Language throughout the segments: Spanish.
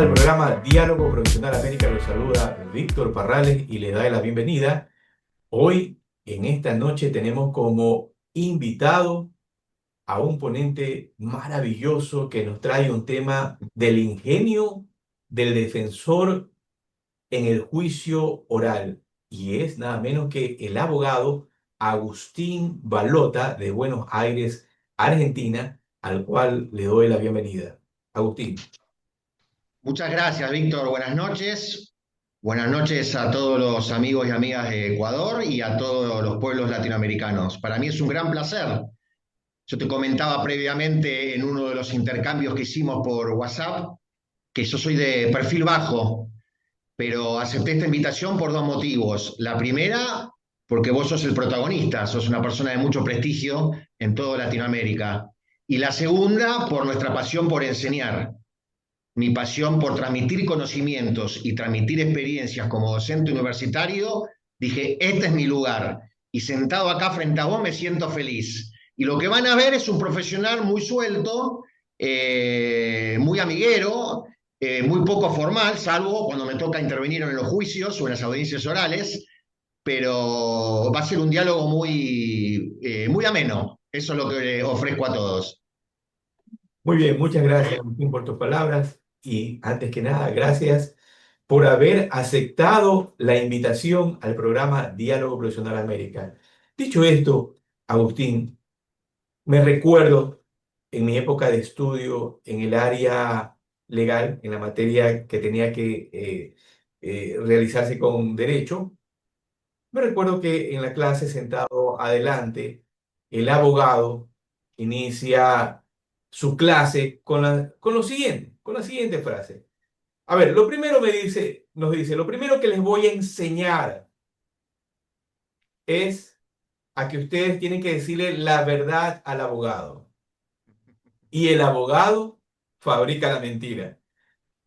al programa Diálogo Profesional América. Los saluda Víctor Parrales y le da la bienvenida. Hoy, en esta noche, tenemos como invitado a un ponente maravilloso que nos trae un tema del ingenio del defensor en el juicio oral. Y es nada menos que el abogado Agustín Balota de Buenos Aires, Argentina, al cual le doy la bienvenida. Agustín. Muchas gracias, Víctor. Buenas noches. Buenas noches a todos los amigos y amigas de Ecuador y a todos los pueblos latinoamericanos. Para mí es un gran placer. Yo te comentaba previamente en uno de los intercambios que hicimos por WhatsApp que yo soy de perfil bajo, pero acepté esta invitación por dos motivos. La primera, porque vos sos el protagonista, sos una persona de mucho prestigio en toda Latinoamérica. Y la segunda, por nuestra pasión por enseñar, mi pasión por transmitir conocimientos y transmitir experiencias como docente universitario, dije, este es mi lugar. Y sentado acá frente a vos me siento feliz. Y lo que van a ver es un profesional muy suelto, muy amiguero, muy poco formal, salvo cuando me toca intervenir en los juicios o en las audiencias orales, pero va a ser un diálogo muy ameno. Eso es lo que ofrezco a todos. Muy bien, muchas gracias, Agustín, por tus palabras y antes que nada, gracias por haber aceptado la invitación al programa Diálogo Profesional América. Dicho esto, Agustín, me recuerdo en mi época de estudio en el área legal, en la materia que tenía que realizarse con derecho. Me recuerdo que en la clase sentado adelante, el abogado inicia su clase con la siguiente frase. A ver, lo primero nos dice, lo primero que les voy a enseñar es a que ustedes tienen que decirle la verdad al abogado. Y el abogado fabrica la mentira.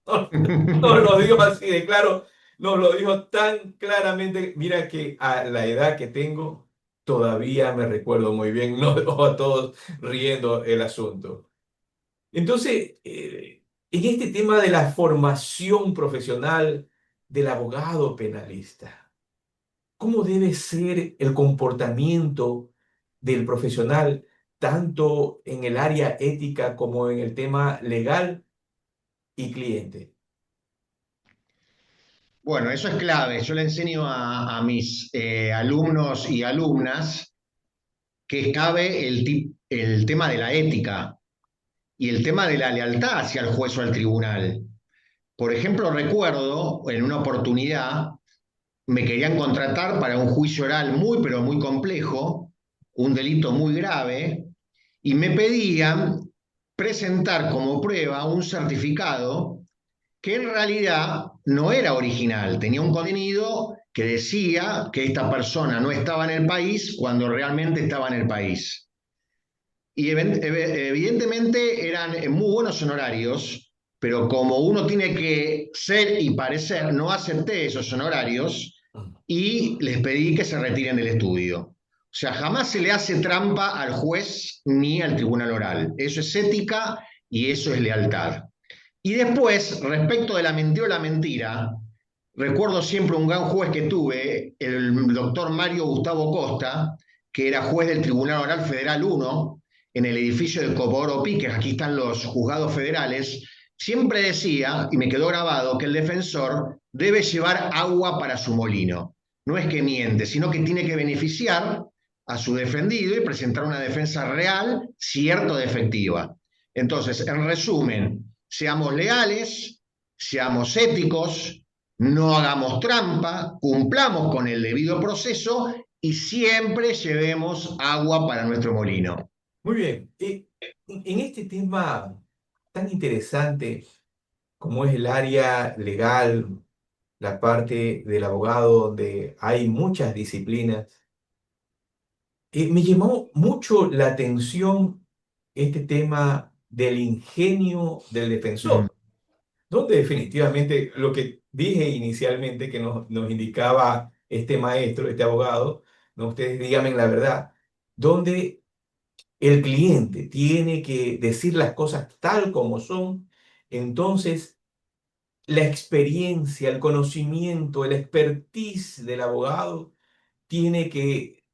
No lo digo así de claro, nos lo dijo tan claramente. Mira que a la edad que tengo, todavía me recuerdo muy bien, nos dejó a todos riendo el asunto. Entonces, en este tema de la formación profesional del abogado penalista, ¿cómo debe ser el comportamiento del profesional, tanto en el área ética como en el tema legal y cliente? Bueno, eso es clave. Yo le enseño a mis alumnos y alumnas que es clave el tema de la ética y el tema de la lealtad hacia el juez o al tribunal. Por ejemplo, recuerdo en una oportunidad me querían contratar para un juicio oral muy, pero muy complejo, un delito muy grave, y me pedían presentar como prueba un certificado que en realidad no era original, tenía un contenido que decía que esta persona no estaba en el país cuando realmente estaba en el país. Y evidentemente eran muy buenos honorarios, pero como uno tiene que ser y parecer, no acepté esos honorarios y les pedí que se retiren del estudio. O sea, jamás se le hace trampa al juez ni al tribunal oral. Eso es ética y eso es lealtad. Y después, respecto de la mentira o la mentira, recuerdo siempre un gran juez que tuve, el doctor Mario Gustavo Costa, que era juez del Tribunal Oral Federal 1, en el edificio de Comodoro Pi, que aquí están los juzgados federales, siempre decía, y me quedó grabado, que el defensor debe llevar agua para su molino. No es que miente, sino que tiene que beneficiar a su defendido y presentar una defensa real, cierta, efectiva. Entonces, en resumen, seamos leales, seamos éticos, no hagamos trampa, cumplamos con el debido proceso y siempre llevemos agua para nuestro molino. Muy bien. En este tema tan interesante como es el área legal, la parte del abogado, donde hay muchas disciplinas, me llamó mucho la atención este tema del ingenio del Mm. defensor, donde definitivamente lo que dije inicialmente que nos indicaba este maestro, este abogado, no ustedes díganme la verdad, donde el cliente tiene que decir las cosas tal como son, entonces la experiencia, el conocimiento, el expertise del abogado tiene que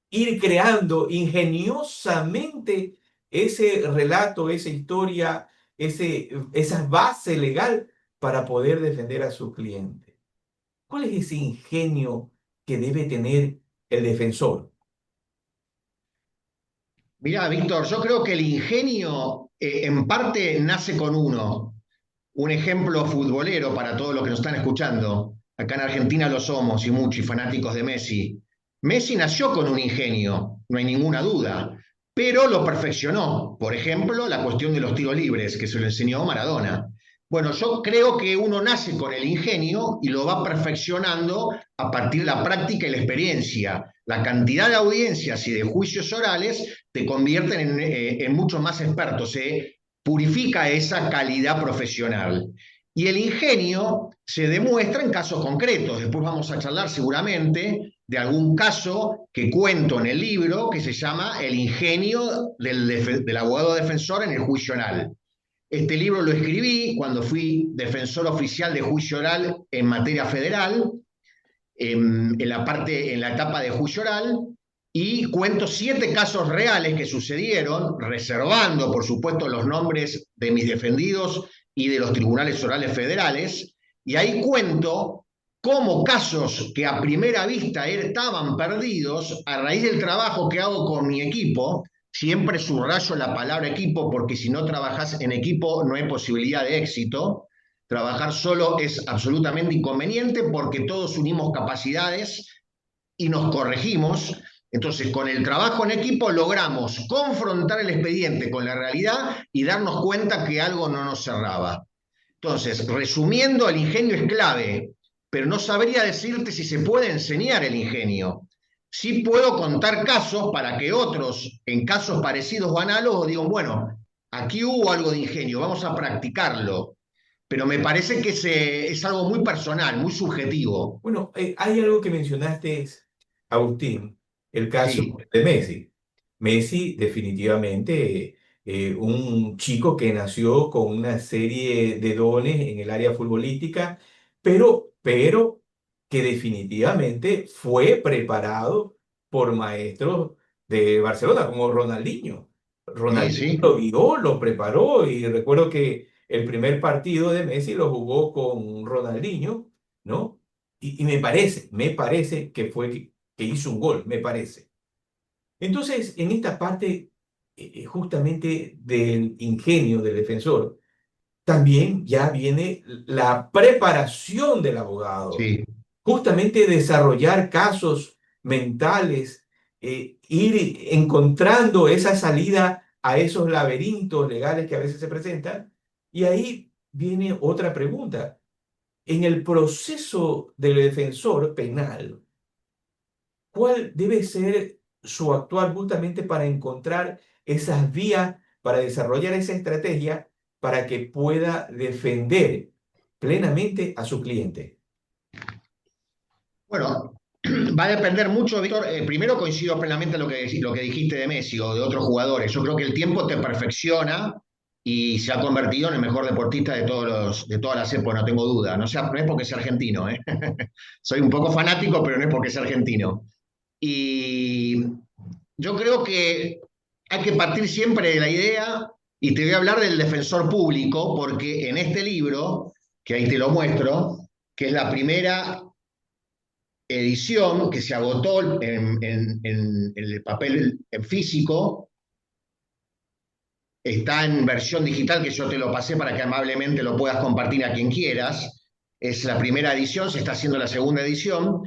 ir creando ingeniosamente ese relato, esa historia, esa base legal para poder defender a su cliente. ¿Cuál es ese ingenio que debe tener el defensor? Mirá, Víctor, yo creo que el ingenio en parte nace con uno. Un ejemplo futbolero para todos los que nos están escuchando. Acá en Argentina lo somos y muchos fanáticos de Messi. Messi nació con un ingenio, no hay ninguna duda, pero lo perfeccionó. Por ejemplo, la cuestión de los tiros libres, que se lo enseñó Maradona. Bueno, yo creo que uno nace con el ingenio y lo va perfeccionando a partir de la práctica y la experiencia. La cantidad de audiencias y de juicios orales te convierten en muchos más expertos. Purifica esa calidad profesional. Y el ingenio se demuestra en casos concretos. Después vamos a charlar seguramente de algún caso que cuento en el libro que se llama El ingenio del abogado defensor en el juicio oral. Este libro lo escribí cuando fui defensor oficial de juicio oral en materia federal, en la etapa de juicio oral, y cuento 7 casos reales que sucedieron, reservando, por supuesto, los nombres de mis defendidos y de los tribunales orales federales, y ahí cuento cómo casos que a primera vista estaban perdidos, a raíz del trabajo que hago con mi equipo, siempre subrayo la palabra equipo porque si no trabajas en equipo no hay posibilidad de éxito. Trabajar solo es absolutamente inconveniente porque todos unimos capacidades y nos corregimos. Entonces, con el trabajo en equipo logramos confrontar el expediente con la realidad y darnos cuenta que algo no nos cerraba. Entonces, resumiendo, el ingenio es clave, pero no sabría decirte si se puede enseñar el ingenio. Sí puedo contar casos para que otros, en casos parecidos o análogos, digan, bueno, aquí hubo algo de ingenio, vamos a practicarlo. Pero me parece que es algo muy personal, muy subjetivo. Bueno, hay algo que mencionaste, Agustín, el caso Sí, de Messi. Messi definitivamente un chico que nació con una serie de dones en el área futbolística, pero que definitivamente fue preparado por maestros de Barcelona, como Ronaldinho. sí, Ronaldinho sí. lo guió, lo preparó y recuerdo que el primer partido de Messi lo jugó con Ronaldinho, ¿no? Y me parece que hizo un gol, me parece. Entonces, en esta parte justamente del ingenio del defensor, también ya viene la preparación del abogado, Sí. justamente desarrollar casos mentales, ir encontrando esa salida a esos laberintos legales que a veces se presentan. Y ahí viene otra pregunta. En el proceso del defensor penal, ¿cuál debe ser su actuar justamente para encontrar esas vías, para desarrollar esa estrategia para que pueda defender plenamente a su cliente? Bueno, va a depender mucho, Víctor. Primero coincido plenamente en lo que dijiste de Messi o de otros jugadores. Yo creo que el tiempo te perfecciona y se ha convertido en el mejor deportista de todas las épocas, no tengo duda. No es porque sea argentino, ¿eh? Soy un poco fanático, pero no es porque sea argentino. Y yo creo que hay que partir siempre de la idea, y te voy a hablar del defensor público, porque en este libro, que ahí te lo muestro, que es la primera edición que se agotó en el papel en físico, está en versión digital que yo te lo pasé para que amablemente lo puedas compartir a quien quieras. Es la primera edición, se está haciendo la segunda edición.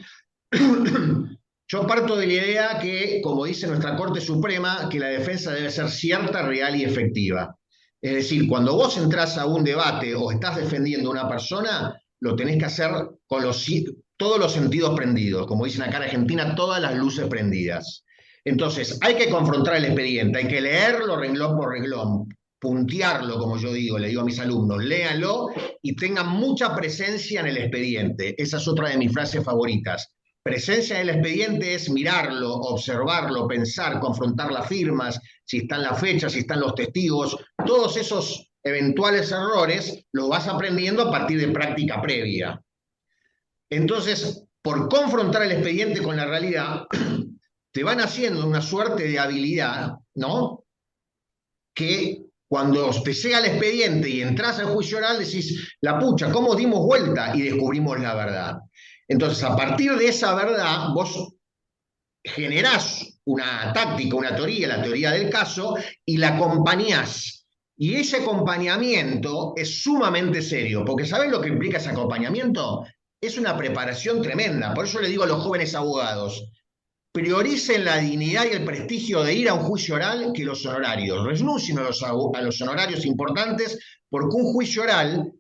Yo parto de la idea que, como dice nuestra Corte Suprema, que la defensa debe ser cierta, real y efectiva. Es decir, cuando vos entrás a un debate o estás defendiendo a una persona, lo tenés que hacer con todos los sentidos prendidos, como dicen acá en Argentina, todas las luces prendidas. Entonces, hay que confrontar el expediente, hay que leerlo renglón por renglón, puntearlo, como yo digo, le digo a mis alumnos, léanlo y tengan mucha presencia en el expediente. Esa es otra de mis frases favoritas. Presencia en el expediente es mirarlo, observarlo, pensar, confrontar las firmas, si están las fechas, si están los testigos, todos esos eventuales errores los vas aprendiendo a partir de práctica previa. Entonces, por confrontar el expediente con la realidad, te van haciendo una suerte de habilidad, ¿no? Que cuando te llega el expediente y entras al juicio oral, decís, la pucha, ¿cómo dimos vuelta y descubrimos la verdad? Entonces, a partir de esa verdad, vos generás una táctica, una teoría, la teoría del caso, y la acompañás. Y ese acompañamiento es sumamente serio, porque ¿sabés lo que implica ese acompañamiento? Es una preparación tremenda. Por eso le digo a los jóvenes abogados, prioricen la dignidad y el prestigio de ir a un juicio oral que los honorarios. Renuncien a los honorarios importantes, porque un juicio oral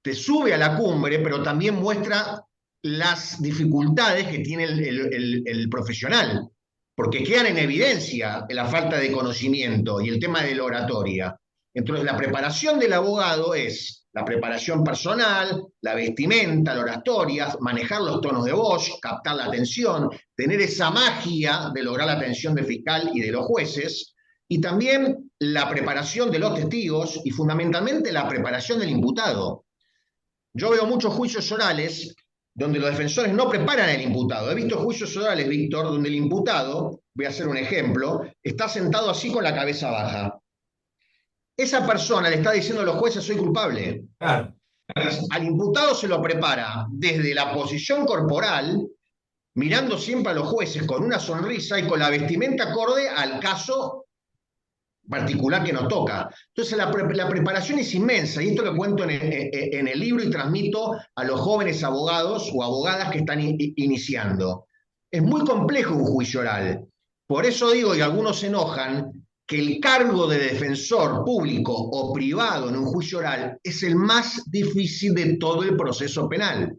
te sube a la cumbre, pero también muestra las dificultades que tiene el profesional, porque quedan en evidencia la falta de conocimiento y el tema de la oratoria. Entonces, la preparación del abogado es la preparación personal, la vestimenta, la oratoria, manejar los tonos de voz, captar la atención, tener esa magia de lograr la atención del fiscal y de los jueces, y también la preparación de los testigos y fundamentalmente la preparación del imputado. Yo veo muchos juicios orales donde los defensores no preparan al imputado. He visto juicios orales, Víctor, donde el imputado, voy a hacer un ejemplo, está sentado así con la cabeza baja. Esa persona le está diciendo a los jueces, soy culpable. Claro. Al imputado se lo prepara desde la posición corporal, mirando siempre a los jueces con una sonrisa y con la vestimenta acorde al caso particular que nos toca. Entonces la preparación es inmensa, y esto lo cuento en el libro y transmito a los jóvenes abogados o abogadas que están iniciando. Es muy complejo un juicio oral. Por eso digo, y algunos se enojan, que el cargo de defensor público o privado en un juicio oral es el más difícil de todo el proceso penal.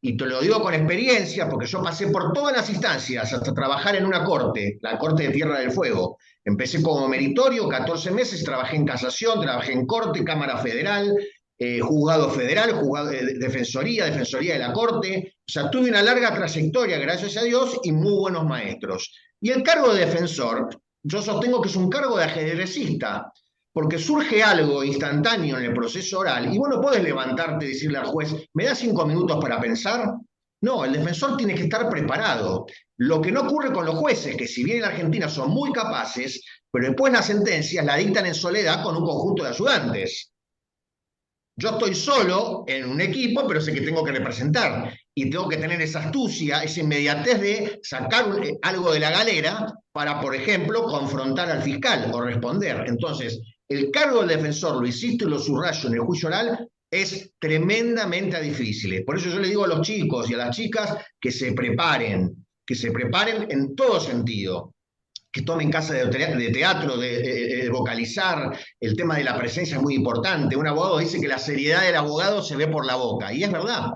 Y te lo digo con experiencia, porque yo pasé por todas las instancias hasta trabajar en una corte, la Corte de Tierra del Fuego. Empecé como meritorio, 14 meses, trabajé en casación, trabajé en corte, Cámara Federal, juzgado federal, defensoría de la Corte. O sea, tuve una larga trayectoria, gracias a Dios, y muy buenos maestros. Y el cargo de defensor, yo sostengo que es un cargo de ajedrecista, porque surge algo instantáneo en el proceso oral y vos no podés levantarte y decirle al juez, ¿me das 5 minutos para pensar? No, el defensor tiene que estar preparado. Lo que no ocurre con los jueces, que si bien en Argentina son muy capaces, pero después las sentencias la dictan en soledad con un conjunto de ayudantes. Yo estoy solo en un equipo, pero sé que tengo que representar y tengo que tener esa astucia, esa inmediatez de sacar algo de la galera para, por ejemplo, confrontar al fiscal o responder. Entonces, el cargo del defensor, lo insisto y lo subrayo en el juicio oral, es tremendamente difícil. Por eso yo le digo a los chicos y a las chicas que se preparen en todo sentido, que tomen clases de teatro, de vocalizar. El tema de la presencia es muy importante. Un abogado dice que la seriedad del abogado se ve por la boca, y es verdad.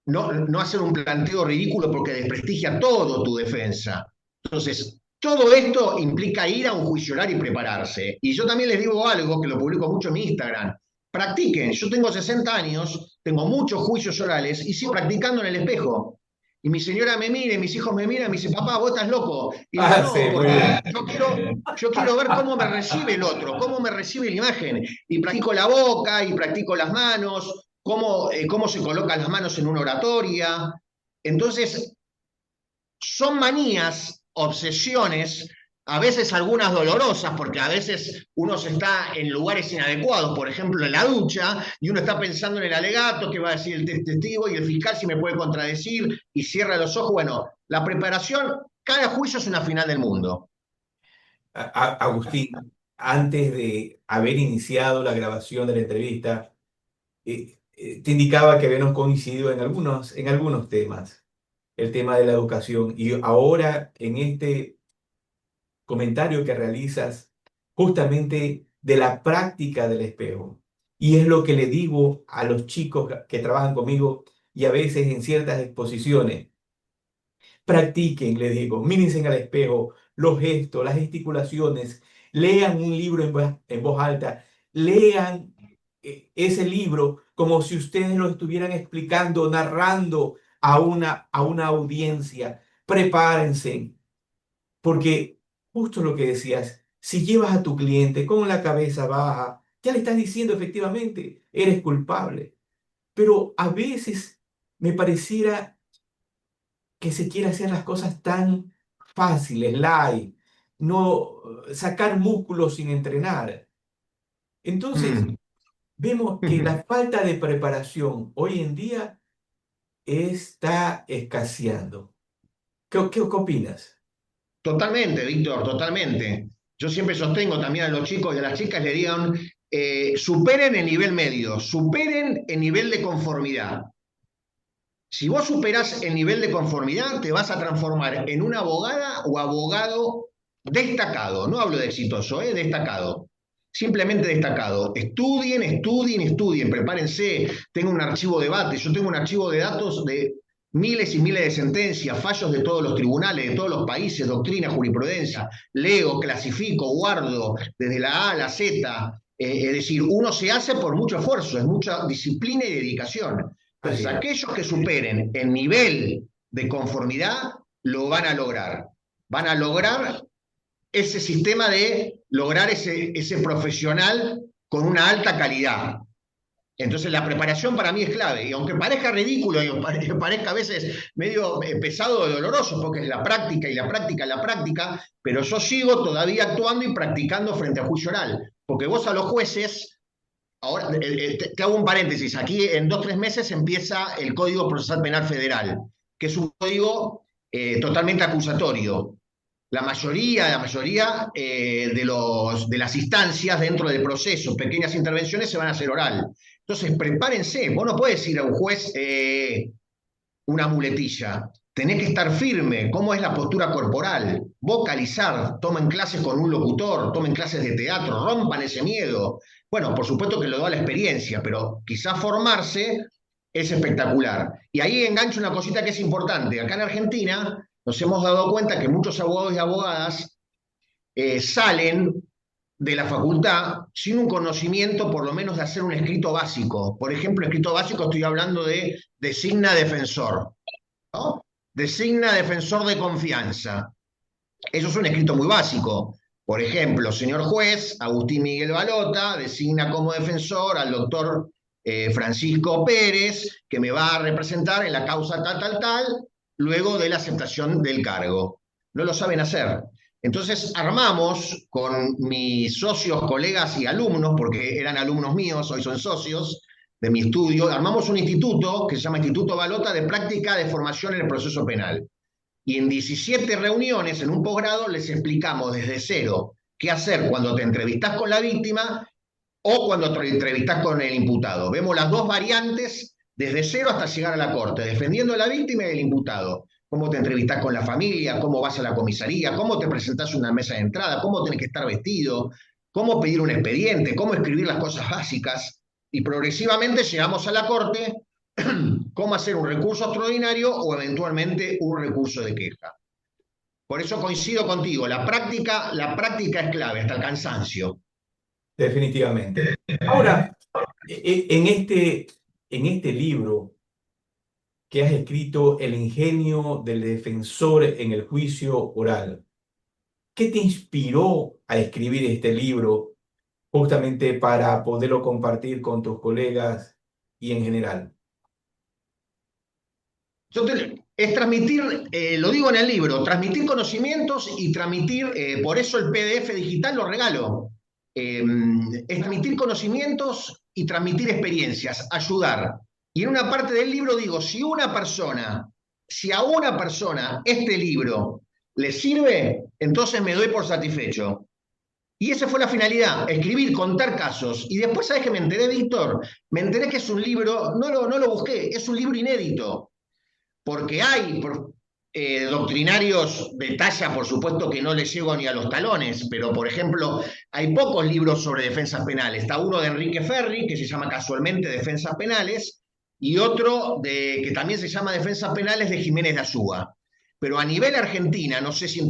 No hacer un planteo ridículo porque desprestigia todo tu defensa. Entonces, todo esto implica ir a un juicio oral y prepararse. Y yo también les digo algo que lo publico mucho en mi Instagram. Practiquen. Yo tengo 60 años, tengo muchos juicios orales y sigo practicando en el espejo. Y mi señora me mira, y mis hijos me miran, y me dicen, papá, vos estás loco. Y digo, Sí, no, muy porque bien. yo quiero ver cómo me recibe el otro, cómo me recibe la imagen. Y practico la boca, y practico las manos, cómo se colocan las manos en una oratoria. Entonces, son manías, obsesiones, a veces algunas dolorosas, porque a veces uno se está en lugares inadecuados, por ejemplo en la ducha, y uno está pensando en el alegato, qué va a decir el testigo y el fiscal si me puede contradecir, y cierra los ojos. Bueno, la preparación, cada juicio es una final del mundo. Agustín, antes de haber iniciado la grabación de la entrevista, te indicaba que habíamos coincidido en algunos temas, el tema de la educación, y ahora en este comentario que realizas justamente de la práctica del espejo. Y es lo que le digo a los chicos que trabajan conmigo y a veces en ciertas exposiciones. Practiquen, le digo, mírense al espejo, los gestos, las gesticulaciones, lean un libro en voz alta, lean ese libro como si ustedes lo estuvieran explicando, narrando a una audiencia. Prepárense, porque justo lo que decías, si llevas a tu cliente con la cabeza baja, Ya le estás diciendo efectivamente, eres culpable. Pero a veces me pareciera que se quiere hacer las cosas tan fáciles, light, no sacar músculos sin entrenar. Entonces, Mm. vemos que la falta de preparación hoy en día está escaseando. ¿Qué opinas? Totalmente, Víctor, totalmente. Yo siempre sostengo también a los chicos y a las chicas, le digan, superen el nivel medio, superen el nivel de conformidad. Si vos superás el nivel de conformidad, te vas a transformar en una abogada o abogado destacado. No hablo de exitoso, destacado. Simplemente destacado. Estudien, estudien, estudien, prepárense. Tengo un archivo de debate, yo tengo un archivo de datos de miles y miles de sentencias, fallos de todos los tribunales, de todos los países, doctrina, jurisprudencia. Leo, clasifico, guardo desde la A a la Z. Es decir, uno se hace por mucho esfuerzo, es mucha disciplina y dedicación. Entonces, Así es. aquellos que superen el nivel de conformidad lo van a lograr. Van a lograr ese sistema de lograr ese profesional con una alta calidad. Entonces la preparación para mí es clave, y aunque parezca ridículo y parezca a veces medio pesado o doloroso, porque es la práctica y la práctica y la práctica, pero yo sigo todavía actuando y practicando frente al juicio oral, porque vos a los jueces, ahora te hago un paréntesis, aquí en 2 o 3 meses empieza el Código Procesal Penal Federal, que es un código totalmente acusatorio. La mayoría de las instancias dentro del proceso, pequeñas intervenciones, se van a hacer oral. Entonces, prepárense. Vos no puedes ir a un juez una muletilla. Tenés que estar firme. ¿Cómo es la postura corporal? Vocalizar. Tomen clases con un locutor, tomen clases de teatro, rompan ese miedo. Bueno, por supuesto que lo da la experiencia, pero quizás formarse es espectacular. Y ahí engancho una cosita que es importante. Acá en Argentina nos hemos dado cuenta que muchos abogados y abogadas salen de la facultad sin un conocimiento, por lo menos, de hacer un escrito básico. Por ejemplo, escrito básico, estoy hablando de designa defensor, ¿no? Designa defensor de confianza. Eso es un escrito muy básico. Por ejemplo, señor juez, Agustín Miguel Balota designa como defensor al doctor Francisco Pérez, que me va a representar en la causa tal, tal, tal, luego de la aceptación del cargo. No lo saben hacer. Entonces armamos con mis socios, colegas y alumnos, porque eran alumnos míos, hoy son socios de mi estudio, armamos un instituto que se llama Instituto Balota de Práctica de Formación en el Proceso Penal. Y en 17 reuniones, en un posgrado, les explicamos desde cero qué hacer cuando te entrevistás con la víctima o cuando te entrevistás con el imputado. Vemos las dos variantes desde cero hasta llegar a la corte, defendiendo a la víctima y al imputado. Cómo te entrevistás con la familia, cómo vas a la comisaría, cómo te presentás en una mesa de entrada, cómo tenés que estar vestido, cómo pedir un expediente, cómo escribir las cosas básicas. Y progresivamente llegamos a la corte, cómo hacer un recurso extraordinario o eventualmente un recurso de queja. Por eso coincido contigo, la práctica es clave, hasta el cansancio. Definitivamente. Ahora, en este libro que has escrito, El ingenio del defensor en el juicio oral, ¿qué te inspiró a escribir este libro justamente para poderlo compartir con tus colegas y en general? Es transmitir, lo digo en el libro, transmitir conocimientos y transmitir, por eso el PDF digital lo regalo. Es transmitir conocimientos y transmitir experiencias, ayudar. Y en una parte del libro digo, si a una persona este libro le sirve, entonces me doy por satisfecho. Y esa fue la finalidad, escribir, contar casos. Y después, ¿sabes qué me enteré, Víctor? Me enteré que es un libro, no lo busqué, es un libro inédito porque hay doctrinarios de talla, por supuesto que no les llego ni a los talones, pero por ejemplo, hay pocos libros sobre defensas penales. Está uno de Enrique Ferri, que se llama casualmente Defensas Penales, y otro que también se llama Defensas Penales de Jiménez de Azúa. Pero a nivel Argentina, no sé si en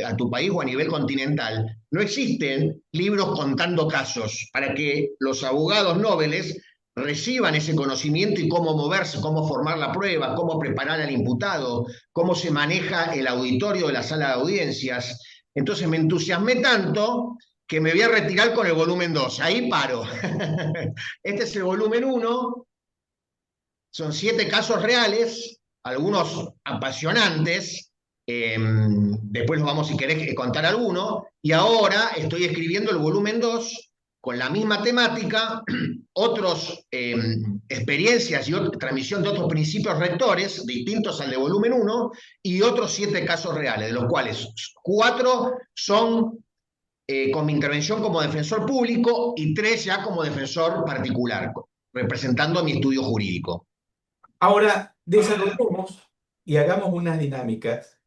a tu país o a nivel continental, no existen libros contando casos para que los abogados nobles reciban ese conocimiento y cómo moverse, cómo formar la prueba, cómo preparar al imputado, cómo se maneja el auditorio de la sala de audiencias. Entonces me entusiasmé tanto que me voy a retirar con el volumen 2. Ahí paro. Este es el volumen 1. Son 7 casos reales, algunos apasionantes. Después los vamos, si querés, contar alguno. Y ahora estoy escribiendo el volumen 2 con la misma temática, otras experiencias y transmisión de otros principios rectores distintos al de volumen 1 y otros 7 casos reales, de los cuales 4 son con mi intervención como defensor público y 3 ya como defensor particular, representando mi estudio jurídico. Ahora, desarrollemos y hagamos unas dinámicas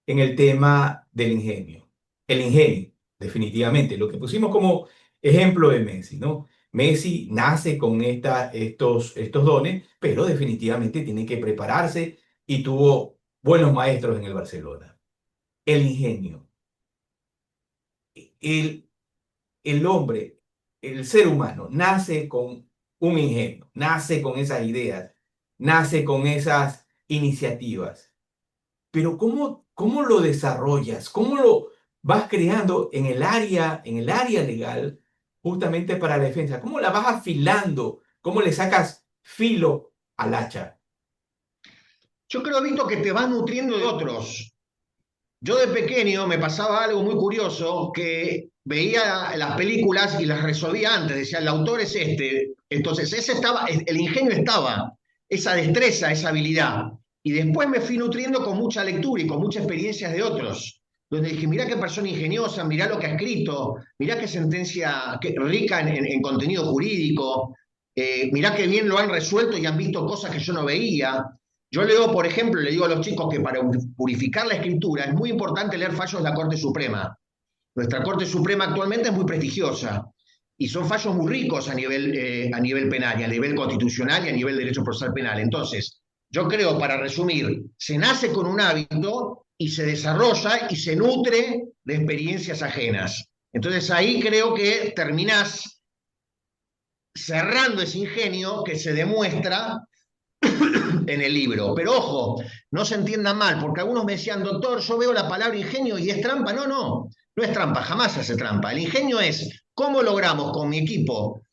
en el tema del ingenio. El ingenio, definitivamente, lo que pusimos como ejemplo de Messi, ¿no? Messi nace con estos dones, pero definitivamente tiene que prepararse y tuvo buenos maestros en el Barcelona. El ingenio. El, el hombre, el ser humano, nace con un ingenio, nace con esas ideas, nace con esas iniciativas. Pero ¿cómo lo desarrollas? ¿Cómo lo vas creando en el área legal, justamente para la defensa? ¿Cómo la vas afilando? ¿Cómo le sacas filo al hacha? Yo creo, Vito, que te vas nutriendo de otros. Yo de pequeño me pasaba algo muy curioso, que veía las películas y las resolvía antes, decía, el autor es este, entonces ese estaba, el ingenio estaba, esa destreza, esa habilidad. Y después me fui nutriendo con mucha lectura y con muchas experiencias de otros, donde dije, mirá qué persona ingeniosa, mirá lo que ha escrito, mirá qué sentencia rica en contenido jurídico, mirá qué bien lo han resuelto y han visto cosas que yo no veía. Yo leo, por ejemplo, le digo a los chicos que para purificar la escritura es muy importante leer fallos de la Corte Suprema. Nuestra Corte Suprema actualmente es muy prestigiosa y son fallos muy ricos a nivel penal y a nivel constitucional y a nivel de derecho procesal penal. Entonces, yo creo, para resumir, se nace con un hábito y se desarrolla y se nutre de experiencias ajenas. Entonces ahí creo que terminás cerrando ese ingenio que se demuestra en el libro. Pero ojo, no se entienda mal, porque algunos me decían, doctor, yo veo la palabra ingenio y es trampa. No, no, no es trampa, jamás se hace trampa. El ingenio es cómo logramos con mi equipo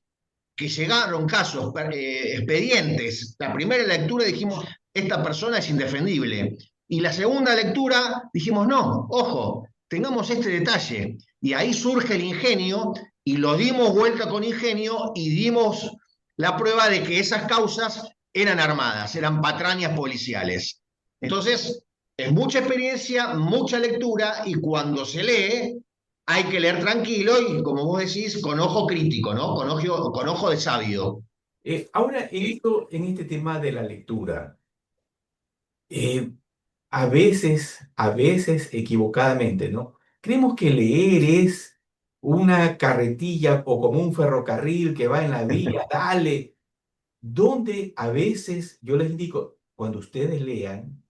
que llegaron casos, expedientes. La primera lectura dijimos, esta persona es indefendible. Y la segunda lectura dijimos, no, ojo, tengamos este detalle. Y ahí surge el ingenio y lo dimos vuelta con ingenio y dimos la prueba de que esas causas eran armadas, eran patrañas policiales. Entonces, es mucha experiencia, mucha lectura y cuando se lee hay que leer tranquilo y, como vos decís, con ojo crítico, ¿no? Con ojo de sabio. Ahora, en este tema de la lectura, eh, a veces equivocadamente, ¿no? Creemos que leer es una carretilla o como un ferrocarril que va en la vía, dale, donde a veces yo les indico, cuando ustedes lean,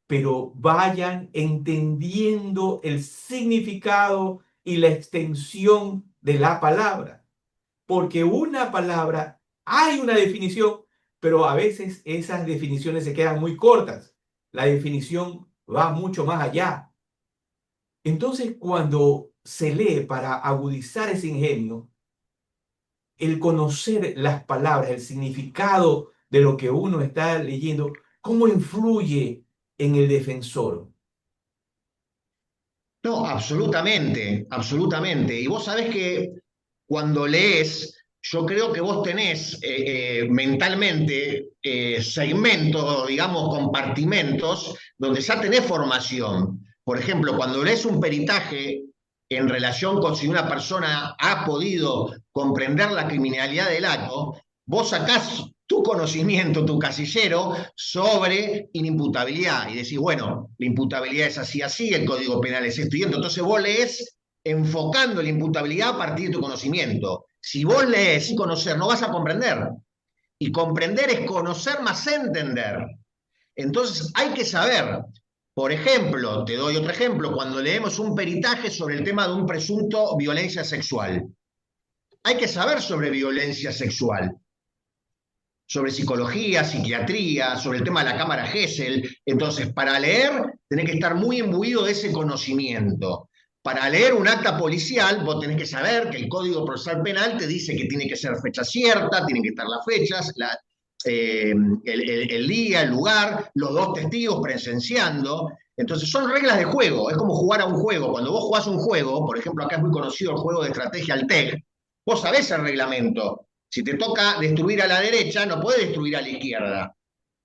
pero vayan entendiendo el significado y la extensión de la palabra. Porque una palabra, hay una definición, pero a veces esas definiciones se quedan muy cortas. La definición va mucho más allá. Entonces, cuando se lee para agudizar ese ingenio, el conocer las palabras, el significado de lo que uno está leyendo, ¿cómo influye en el defensor? No, absolutamente, absolutamente. Y vos sabés que cuando lees, yo creo que vos tenés mentalmente segmentos, digamos, compartimentos, donde ya tenés formación. Por ejemplo, cuando lees un peritaje en relación con si una persona ha podido comprender la criminalidad del acto, vos sacás tu conocimiento, tu casillero sobre inimputabilidad y decís, bueno, la imputabilidad es así, así, el Código Penal es esto y esto. Entonces vos lees enfocando la imputabilidad a partir de tu conocimiento. Si vos lees y conocer, no vas a comprender. Y comprender es conocer más entender. Entonces hay que saber. Por ejemplo, te doy otro ejemplo, cuando leemos un peritaje sobre el tema de un presunto violencia sexual. Hay que saber sobre violencia sexual, sobre psicología, psiquiatría, sobre el tema de la cámara Gesell. Entonces, para leer, tenés que estar muy imbuido de ese conocimiento. Para leer un acta policial, vos tenés que saber que el Código Procesal Penal te dice que tiene que ser fecha cierta, tienen que estar las fechas, el día, el lugar, los dos testigos presenciando. Entonces son reglas de juego, es como jugar a un juego. Cuando vos jugás un juego, por ejemplo, acá es muy conocido el juego de estrategia Altec, vos sabés el reglamento. Si te toca destruir a la derecha, no podés destruir a la izquierda.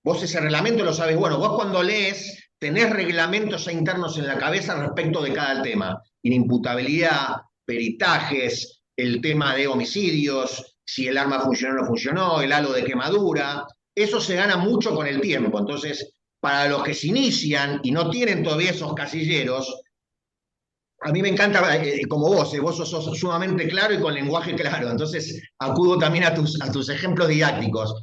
Vos ese reglamento lo sabés. Bueno, vos cuando lees tenés reglamentos ya internos en la cabeza respecto de cada tema. Inimputabilidad, peritajes, el tema de homicidios, si el arma funcionó o no funcionó, el halo de quemadura. Eso se gana mucho con el tiempo. Entonces, para los que se inician y no tienen todavía esos casilleros, a mí me encanta, como vos sos sumamente claro y con lenguaje claro, entonces acudo también a tus ejemplos didácticos.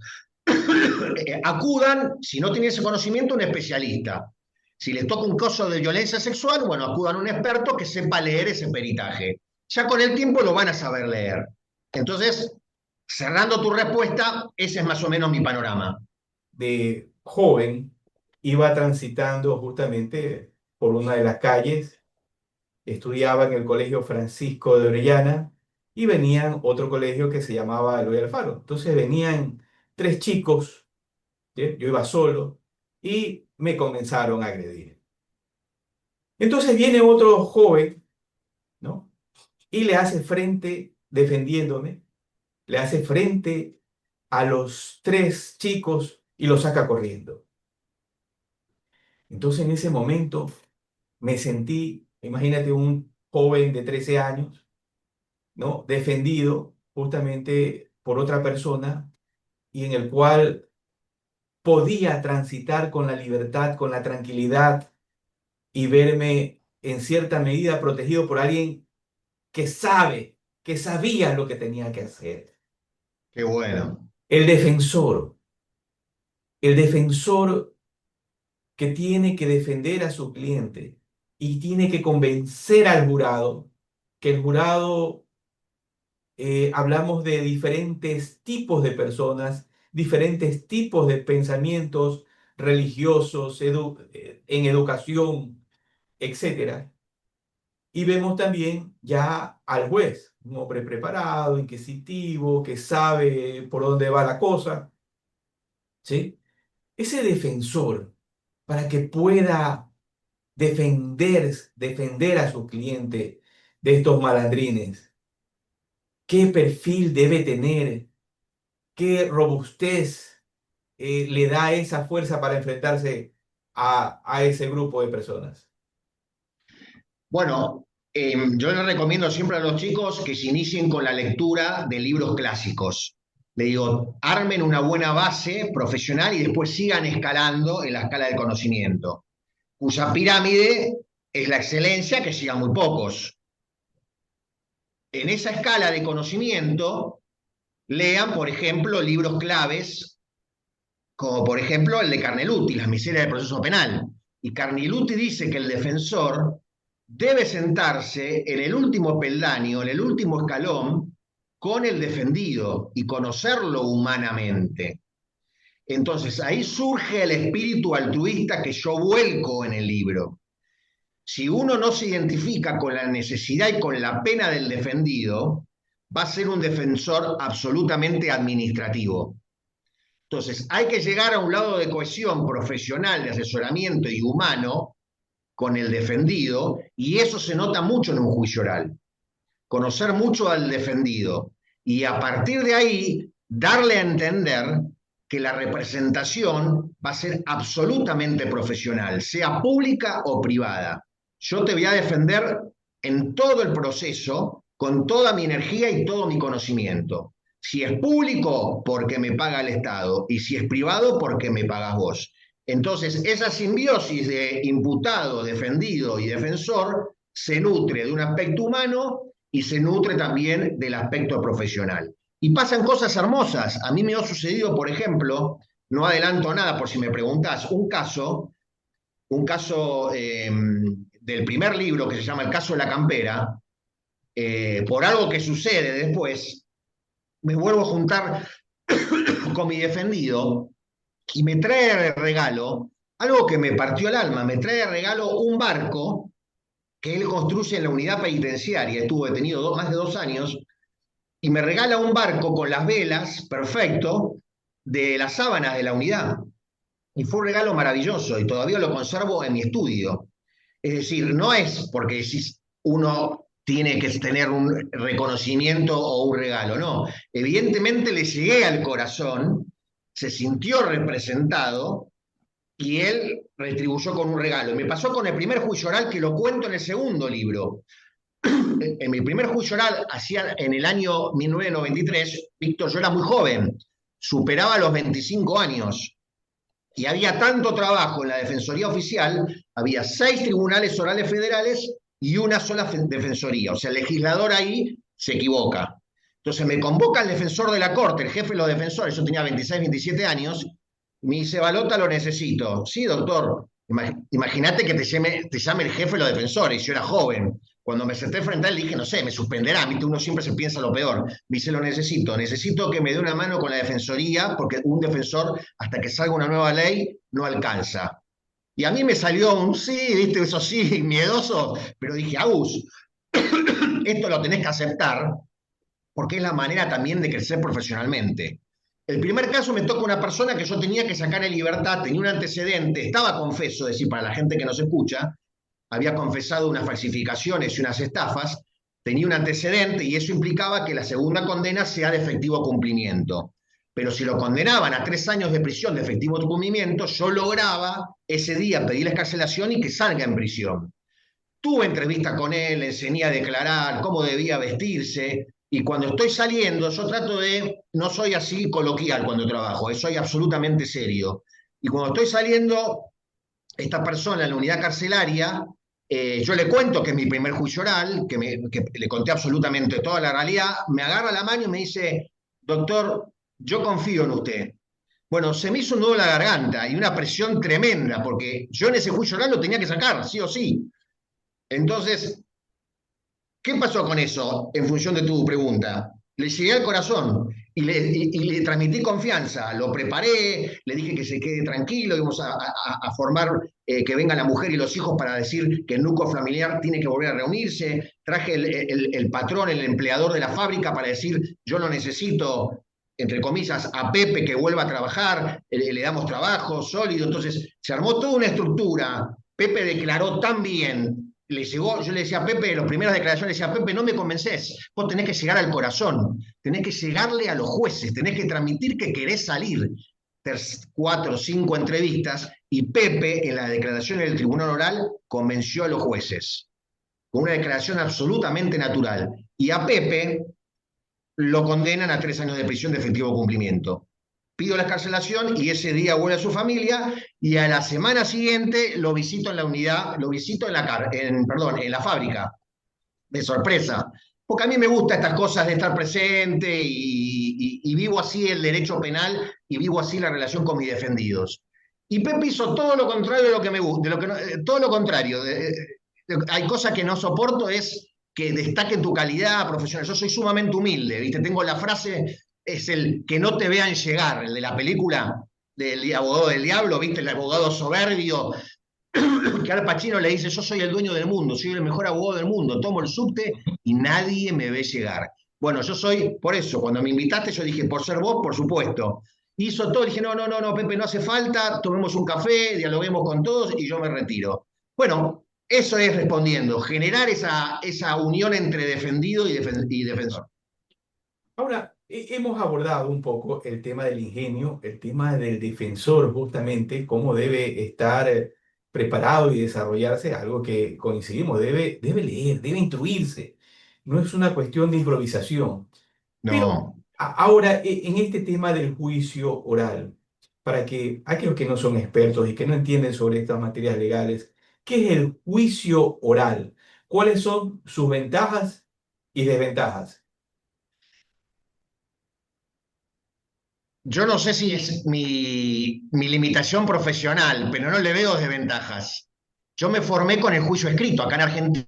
Acudan, si no tienen ese conocimiento, un especialista. Si les toca un caso de violencia sexual, bueno, acudan a un experto que sepa leer ese peritaje. Ya con el tiempo lo van a saber leer. Entonces, cerrando tu respuesta, ese es más o menos mi panorama. De joven iba transitando justamente por una de las calles, estudiaba en el Colegio Francisco de Orellana y venían otro colegio que se llamaba Eloy Alfaro. Entonces venían tres chicos, ¿sí? Yo iba solo y me comenzaron a agredir. Entonces viene otro joven, ¿no? Y le hace frente, defendiéndome, le hace frente a los tres chicos y los saca corriendo. Entonces en ese momento me sentí, imagínate un joven de 13 años, ¿no? Defendido justamente por otra persona y en el cual podía transitar con la libertad, con la tranquilidad y verme en cierta medida protegido por alguien que sabe, que sabía lo que tenía que hacer. Qué bueno. El defensor, el defensor que tiene que defender a su cliente y tiene que convencer al jurado, que el jurado, hablamos de diferentes tipos de personas, diferentes tipos de pensamientos religiosos, en educación, etcétera. Y vemos también ya al juez, un hombre preparado, inquisitivo, que sabe por dónde va la cosa, ¿sí? Ese defensor, para que pueda defender a su cliente de estos malandrines, ¿qué perfil debe tener? ¿Qué robustez le da esa fuerza para enfrentarse a ese grupo de personas? Bueno, yo les recomiendo siempre a los chicos que se inicien con la lectura de libros clásicos. Le digo, armen una buena base profesional y después sigan escalando en la escala del conocimiento, cuya pirámide es la excelencia que sigan muy pocos. En esa escala de conocimiento, lean, por ejemplo, libros claves, como por ejemplo el de Carneluti, Las miserias del proceso penal. Y Carneluti dice que el defensor debe sentarse en el último peldaño, en el último escalón, con el defendido y conocerlo humanamente. Entonces ahí surge el espíritu altruista que yo vuelco en el libro. Si uno no se identifica con la necesidad y con la pena del defendido, va a ser un defensor absolutamente administrativo. Entonces, hay que llegar a un lado de cohesión profesional, de asesoramiento y humano con el defendido, y eso se nota mucho en un juicio oral. Conocer mucho al defendido y a partir de ahí darle a entender que la representación va a ser absolutamente profesional, sea pública o privada. Yo te voy a defender en todo el proceso, con toda mi energía y todo mi conocimiento. Si es público, porque me paga el Estado, y si es privado, porque me pagas vos. Entonces, esa simbiosis de imputado, defendido y defensor se nutre de un aspecto humano y se nutre también del aspecto profesional. Y pasan cosas hermosas. A mí me ha sucedido, por ejemplo, no adelanto nada por si me preguntás, un caso del primer libro que se llama El caso de la campera, por algo que sucede después, me vuelvo a juntar con mi defendido y me trae de regalo algo que me partió el alma, me trae de regalo un barco que él construye en la unidad penitenciaria. Estuvo detenido más de 2 años y me regala un barco con las velas, perfecto, de las sábanas de la unidad. Y fue un regalo maravilloso y todavía lo conservo en mi estudio. Es decir, no es porque uno tiene que tener un reconocimiento o un regalo, no. Evidentemente le llegué al corazón, se sintió representado y él retribuyó con un regalo. Y me pasó con el primer juicio oral que lo cuento en el segundo libro. En mi primer juicio oral, hacía en el año 1993, Víctor, yo era muy joven, superaba los 25 años y había tanto trabajo en la Defensoría Oficial, había 6 tribunales orales federales y una sola defensoría. O sea, el legislador ahí se equivoca. Entonces me convoca el defensor de la Corte, el jefe de los defensores, yo tenía 26, 27 años, me dice, Balota, lo necesito. Sí, doctor, imagínate que te llame el jefe de los defensores, yo era joven. Cuando me senté frente a él dije, no sé, me suspenderá, ¿viste? Uno siempre se piensa lo peor. Me dice, lo necesito que me dé una mano con la defensoría, porque un defensor, hasta que salga una nueva ley, no alcanza. Y a mí me salió un sí, ¿viste? Eso sí, miedoso, pero dije, Agus, esto lo tenés que aceptar, porque es la manera también de crecer profesionalmente. El primer caso me toca una persona que yo tenía que sacar en libertad, tenía un antecedente, estaba confeso, es decir, para la gente que nos escucha, había confesado unas falsificaciones y unas estafas, tenía un antecedente y eso implicaba que la segunda condena sea de efectivo cumplimiento. Pero si lo condenaban a 3 años de prisión de efectivo cumplimiento, yo lograba ese día pedir la excarcelación y que salga en prisión. Tuve entrevista con él, le enseñé a declarar cómo debía vestirse, y cuando estoy saliendo, yo trato de, no soy así coloquial cuando trabajo, soy absolutamente serio. Y cuando estoy saliendo, esta persona en la unidad carcelaria, yo le cuento que es mi primer juicio oral, que le conté absolutamente toda la realidad, me agarra la mano y me dice, doctor, yo confío en usted. Bueno, se me hizo un nudo en la garganta y una presión tremenda, porque yo en ese juicio oral lo tenía que sacar, sí o sí. Entonces, ¿qué pasó con eso en función de tu pregunta? Le llegué al corazón y le transmití confianza, lo preparé, le dije que se quede tranquilo, íbamos a formar, que venga la mujer y los hijos para decir que el núcleo familiar tiene que volver a reunirse, traje el patrón, el empleador de la fábrica para decir yo lo necesito, entre comillas, a Pepe que vuelva a trabajar, le damos trabajo sólido, entonces se armó toda una estructura, Pepe declaró tan bien, le llegó, yo le decía a Pepe, las primeras declaraciones, le decía, Pepe, no me convences, vos tenés que llegar al corazón, tenés que llegarle a los jueces, tenés que transmitir que querés salir. 4 o 5 entrevistas, y Pepe, en la declaración del tribunal oral, convenció a los jueces, con una declaración absolutamente natural. Y a Pepe lo condenan a 3 años de prisión de efectivo cumplimiento. Pido la excarcelación y ese día vuelve a su familia y a la semana siguiente lo visito en la unidad, lo visito en la fábrica, de sorpresa. Porque a mí me gusta estas cosas de estar presente y vivo así el derecho penal y vivo así la relación con mis defendidos. Y Pepe hizo todo lo contrario de lo que me gusta, todo lo contrario. Hay cosas que no soporto, es que destaque tu calidad profesional. Yo soy sumamente humilde, ¿viste? Tengo la frase, es el que no te vean llegar, el de la película del abogado del diablo, ¿viste? El abogado soberbio, que Al Pacino le dice, yo soy el dueño del mundo, soy el mejor abogado del mundo, tomo el subte y nadie me ve llegar. Bueno, yo soy, por eso, cuando me invitaste yo dije, por ser vos, por supuesto. Hizo todo, dije, no, no, no, no, Pepe, no hace falta, tomemos un café, dialoguemos con todos y yo me retiro. Bueno, eso es respondiendo, generar esa unión entre defendido y defensor. Ahora, hemos abordado un poco el tema del ingenio, el tema del defensor, justamente, cómo debe estar preparado y desarrollarse, algo que coincidimos, debe leer, debe instruirse. No es una cuestión de improvisación. Pero No, ahora, en este tema del juicio oral, para que aquellos que no son expertos y que no entienden sobre estas materias legales, ¿qué es el juicio oral? ¿Cuáles son sus ventajas y desventajas? yo no sé si es mi limitación profesional, pero no le veo desventajas. Yo me formé con el juicio escrito. Acá en Argentina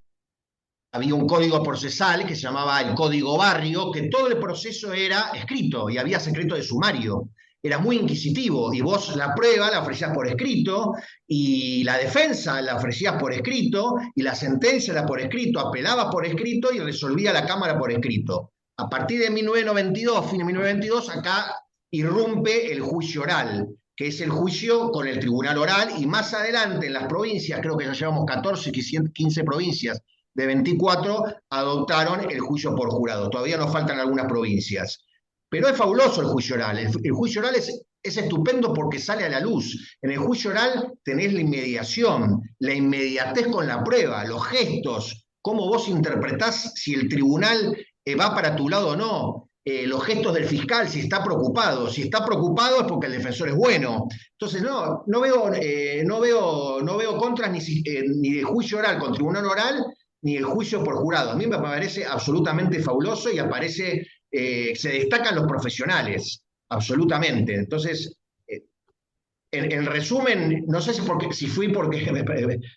había un código procesal que se llamaba el Código Barrio, que todo el proceso era escrito y había secreto de sumario. era muy inquisitivo y vos la prueba la ofrecías por escrito y la defensa la ofrecías por escrito y la sentencia era por escrito, apelabas por escrito y resolvía la Cámara por escrito. A partir de 1992, fin de 1992, acá irrumpe el juicio oral, que es el juicio con el tribunal oral, y más adelante en las provincias, creo que ya llevamos 14, 15 provincias de 24, adoptaron el juicio por jurado. Todavía nos faltan algunas provincias. Pero es fabuloso el juicio oral. El juicio oral es estupendo porque sale a la luz. En el juicio oral tenés la inmediación, la inmediatez con la prueba, los gestos, cómo vos interpretás si el tribunal va para tu lado o no, los gestos del fiscal, si está preocupado. Si está preocupado es porque el defensor es bueno. Entonces, no veo contras ni de juicio oral con tribunal oral, ni el juicio por jurado. A mí me parece absolutamente fabuloso y se destacan los profesionales, absolutamente. Entonces, en resumen, no sé si fui porque,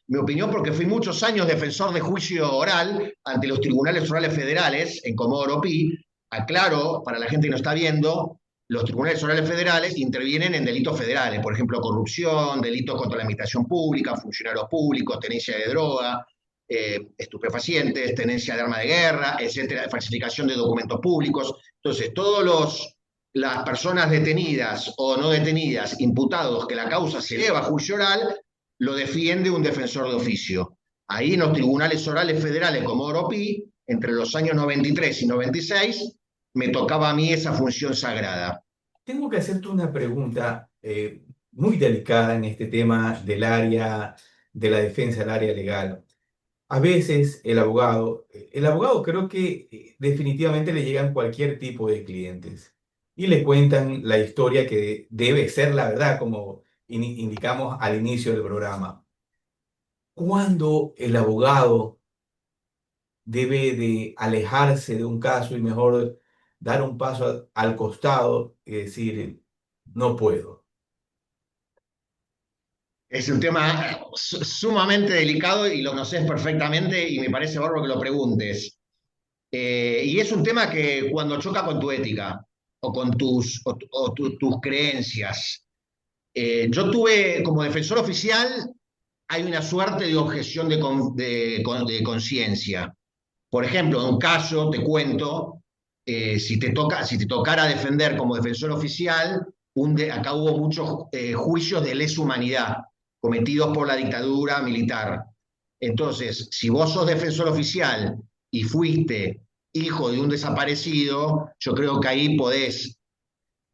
mi opinión, porque fui muchos años defensor de juicio oral ante los tribunales orales federales en Comodoro Pi. Aclaro, para la gente que no está viendo, los tribunales orales federales intervienen en delitos federales, por ejemplo, corrupción, delitos contra la administración pública, funcionarios públicos, tenencia de droga, estupefacientes, tenencia de arma de guerra, etcétera, falsificación de documentos públicos. Entonces, las personas detenidas o no detenidas, imputados, que la causa se lleva a juicio oral, lo defiende un defensor de oficio. Ahí en los tribunales orales federales como Oropi, entre los años 93 y 96, me tocaba a mí esa función sagrada. Tengo que hacerte una pregunta muy delicada en este tema del área de la defensa del área legal. A veces el abogado creo que definitivamente le llegan cualquier tipo de clientes y le cuentan la historia que debe ser la verdad, como indicamos al inicio del programa. ¿Cuándo el abogado debe de alejarse de un caso y mejor dar un paso al costado y decir, no puedo? Es un tema sumamente delicado y lo conoces perfectamente y me parece bárbaro que lo preguntes. Y es un tema que cuando choca con tu ética o con tus creencias. Yo tuve, como defensor oficial, hay una suerte de objeción de conciencia. Por ejemplo, en un caso, te cuento, si te tocara defender como defensor oficial, acá hubo muchos juicios de lesa humanidad cometidos por la dictadura militar. Entonces, si vos sos defensor oficial y fuiste hijo de un desaparecido, yo creo que ahí podés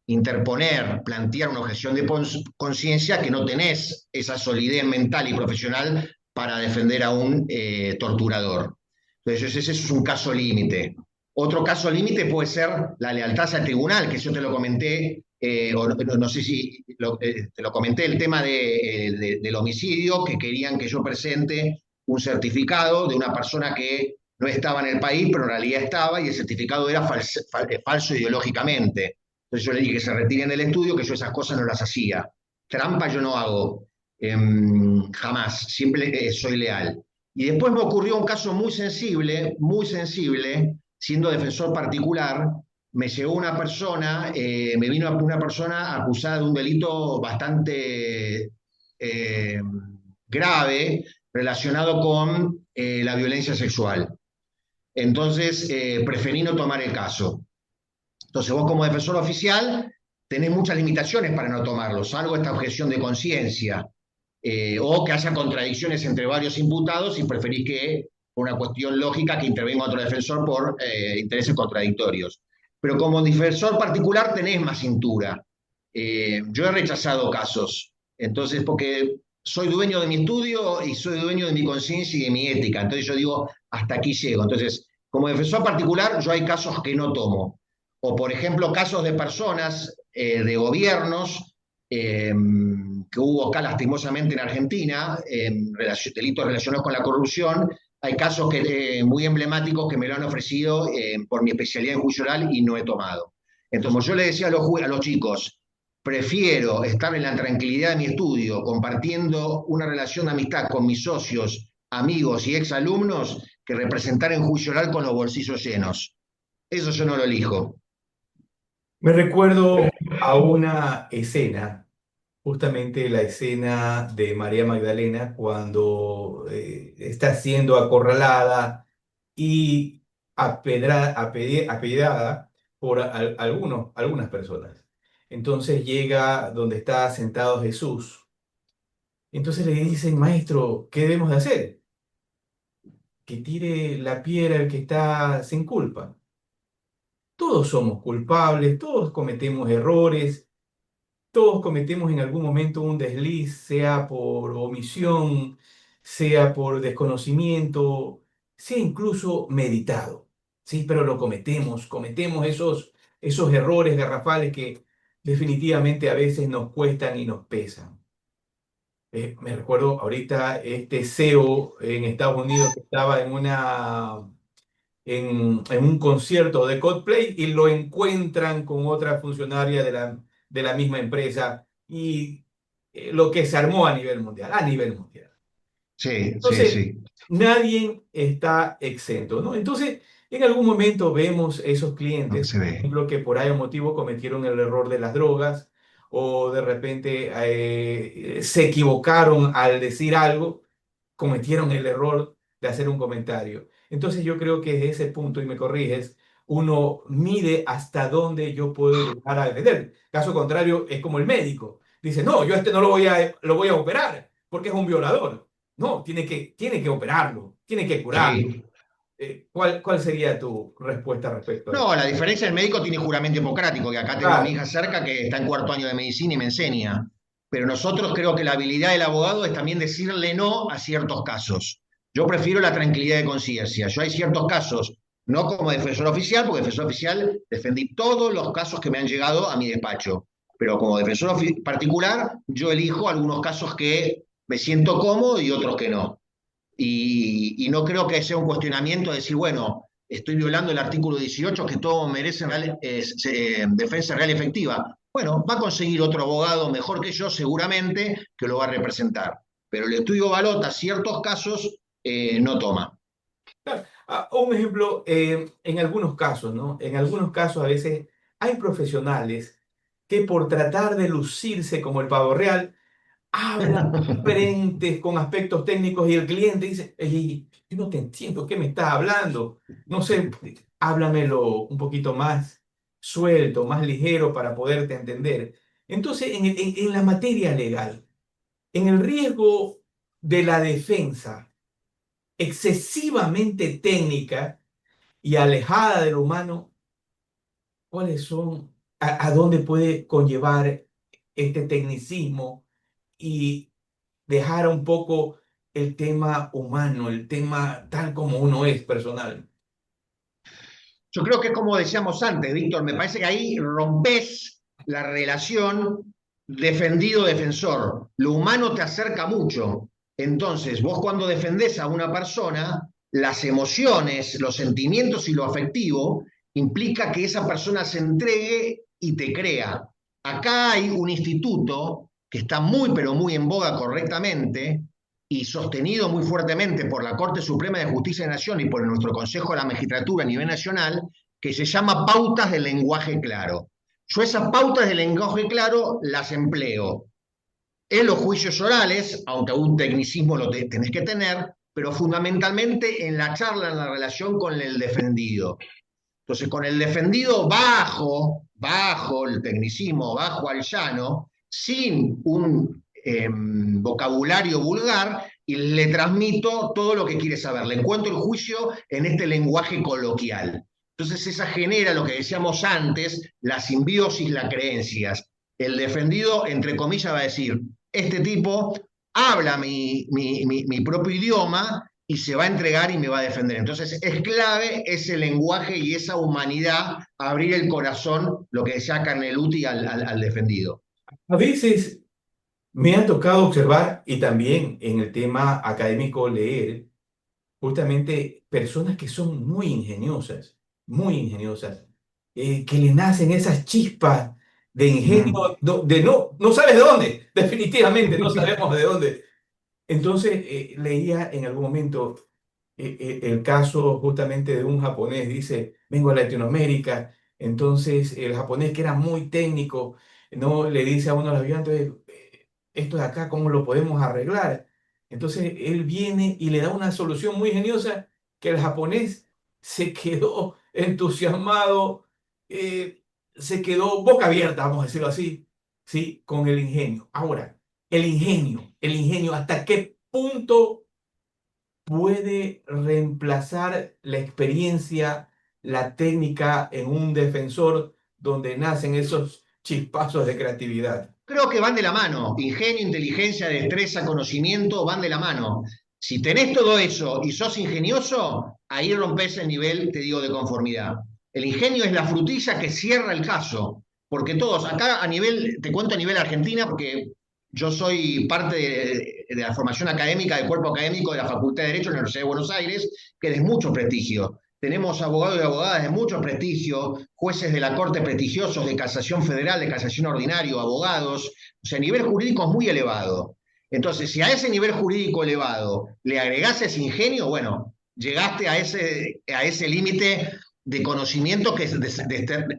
interponer, plantear una objeción de conciencia que no tenés esa solidez mental y profesional para defender a un torturador. Entonces, ese es un caso límite. Otro caso límite puede ser la lealtad al tribunal, que yo te lo comenté, o no sé si te lo comenté, el tema del homicidio, que querían que yo presente un certificado de una persona que no estaba en el país, pero en realidad estaba, y el certificado era falso ideológicamente. Entonces yo le dije que se retiren del estudio, que yo esas cosas no las hacía. Trampa yo no hago, jamás, siempre soy leal. Y después me ocurrió un caso muy sensible, siendo defensor particular, me llegó una persona, me vino una persona acusada de un delito bastante grave relacionado con la violencia sexual. Entonces preferí no tomar el caso. Entonces vos como defensor oficial tenés muchas limitaciones para no tomarlo, salvo esta objeción de conciencia, o que haya contradicciones entre varios imputados y preferís que, por una cuestión lógica, que intervenga otro defensor por intereses contradictorios. Pero como defensor particular tenés más cintura. Yo he rechazado casos, entonces porque soy dueño de mi estudio y soy dueño de mi conciencia y de mi ética, entonces yo digo, hasta aquí llego. Entonces, como defensor particular, yo hay casos que no tomo. O, por ejemplo, casos de personas, de gobiernos, que hubo acá lastimosamente en Argentina, delitos relacionados con la corrupción. Hay casos muy emblemáticos que me lo han ofrecido por mi especialidad en juicio oral y no he tomado. Entonces, como yo le decía a los chicos, prefiero estar en la tranquilidad de mi estudio, compartiendo una relación de amistad con mis socios, amigos y exalumnos, que representar en juicio oral con los bolsillos llenos. Eso yo no lo elijo. Me recuerdo a una escena, justamente la escena de María Magdalena cuando está siendo acorralada y apedreada por algunas personas. Entonces llega donde está sentado Jesús. Entonces le dicen, maestro, ¿qué debemos de hacer? Que tire la piedra el que está sin culpa. Todos somos culpables, todos cometemos errores. Todos cometemos en algún momento un desliz, sea por omisión, sea por desconocimiento, sea incluso meditado. Sí, pero lo cometemos esos errores garrafales que definitivamente a veces nos cuestan y nos pesan. Me recuerdo ahorita este CEO en Estados Unidos que estaba en un concierto de Coldplay y lo encuentran con otra funcionaria de la misma empresa y lo que se armó a nivel mundial. Sí, sí, Entonces, sí, nadie está exento, ¿no? Entonces, en algún momento vemos esos lo que clientes, se por ve. ejemplo, que por algún motivo cometieron el error de las drogas o de repente se equivocaron al decir algo, cometieron el error de hacer un comentario. Entonces, yo creo que desde ese punto, y me corriges, uno mide hasta dónde yo puedo llegar a defender. Caso contrario, es como el médico. Dice, no, yo a este no lo voy a operar porque es un violador. No, tiene que operarlo, tiene que curarlo. Sí. ¿Cuál sería tu respuesta respecto a esto? No, la diferencia, el médico tiene juramento hipocrático, que acá tengo a mi Claro, hija cerca que está en cuarto año de medicina y me enseña. Pero nosotros creo que la habilidad del abogado es también decirle no a ciertos casos. Yo prefiero la tranquilidad de conciencia. Yo hay ciertos casos, no como defensor oficial, porque defensor oficial defendí todos los casos que me han llegado a mi despacho. Pero como defensor particular, yo elijo algunos casos que me siento cómodo y otros que no. Y no creo que sea un cuestionamiento de decir, bueno, estoy violando el artículo 18, que todos merecen defensa real y efectiva. Bueno, va a conseguir otro abogado mejor que yo, seguramente, que lo va a representar. Pero el estudio Balota, ciertos casos, no toma. claro. Un ejemplo, en algunos casos, ¿no? En algunos casos a veces hay profesionales que por tratar de lucirse como el pavo real, hablan diferentes con aspectos técnicos y el cliente dice, "Ey, yo no te entiendo, ¿qué me estás hablando? No sé, háblamelo un poquito más suelto, más ligero para poderte entender". Entonces, en la materia legal, en el riesgo de la defensa excesivamente técnica y alejada del humano, ¿cuáles son, a dónde puede conllevar este tecnicismo y dejar un poco el tema humano, el tema tal como uno es personal? Yo creo que es como decíamos antes, Víctor, me parece que ahí rompes la relación defendido-defensor. Lo humano te acerca mucho. Entonces, vos cuando defendés a una persona, las emociones, los sentimientos y lo afectivo implica que esa persona se entregue y te crea. Acá hay un instituto que está muy, pero muy en boga correctamente, y sostenido muy fuertemente por la Corte Suprema de Justicia de la Nación y por nuestro Consejo de la Magistratura a nivel nacional, que se llama pautas del lenguaje claro. Yo esas pautas del lenguaje claro las empleo en los juicios orales, aunque un tecnicismo lo tenés que tener, pero fundamentalmente en la charla, en la relación con el defendido. Entonces, con el defendido bajo el tecnicismo, bajo al llano, sin un vocabulario vulgar, y le transmito todo lo que quiere saber. Le encuentro el juicio en este lenguaje coloquial. Entonces, esa genera lo que decíamos antes, la simbiosis, las creencias. El defendido, entre comillas, va a decir, este tipo habla mi propio idioma y se va a entregar y me va a defender. Entonces es clave ese lenguaje y esa humanidad, abrir el corazón, lo que decía Carneluti al defendido. A veces me ha tocado observar y también en el tema académico leer justamente personas que son muy ingeniosas, que le nacen esas chispas de ingenio, Mm. de no sabes de dónde, definitivamente no sabemos de dónde. Entonces, leía en algún momento el caso justamente de un japonés, dice, vengo a Latinoamérica Entonces el japonés, que era muy técnico, no le dice a uno de los ayudantes, esto de acá, ¿cómo lo podemos arreglar? Entonces él viene y le da una solución muy ingeniosa que el japonés se quedó entusiasmado, eh, se quedó boca abierta, vamos a decirlo así, ¿sí? Con el ingenio. Ahora, el ingenio, ¿hasta qué punto puede reemplazar la experiencia, la técnica en un defensor donde nacen esos chispazos de creatividad? Creo que van de la mano. Ingenio, inteligencia, destreza, conocimiento van de la mano. Si tenés todo eso y sos ingenioso, ahí rompes el nivel, te digo, de conformidad. El ingenio es la frutilla que cierra el caso. Porque todos, acá a nivel, te cuento a nivel Argentina, porque yo soy parte de la formación académica, del cuerpo académico de la Facultad de Derecho de la Universidad de Buenos Aires, que es de mucho prestigio. Tenemos abogados y abogadas de mucho prestigio, jueces de la Corte prestigiosos, de casación federal, de casación ordinario, abogados, o sea, el nivel jurídico es muy elevado. Entonces, si a ese nivel jurídico elevado le agregás ese ingenio, bueno, llegaste a ese límite de conocimiento que es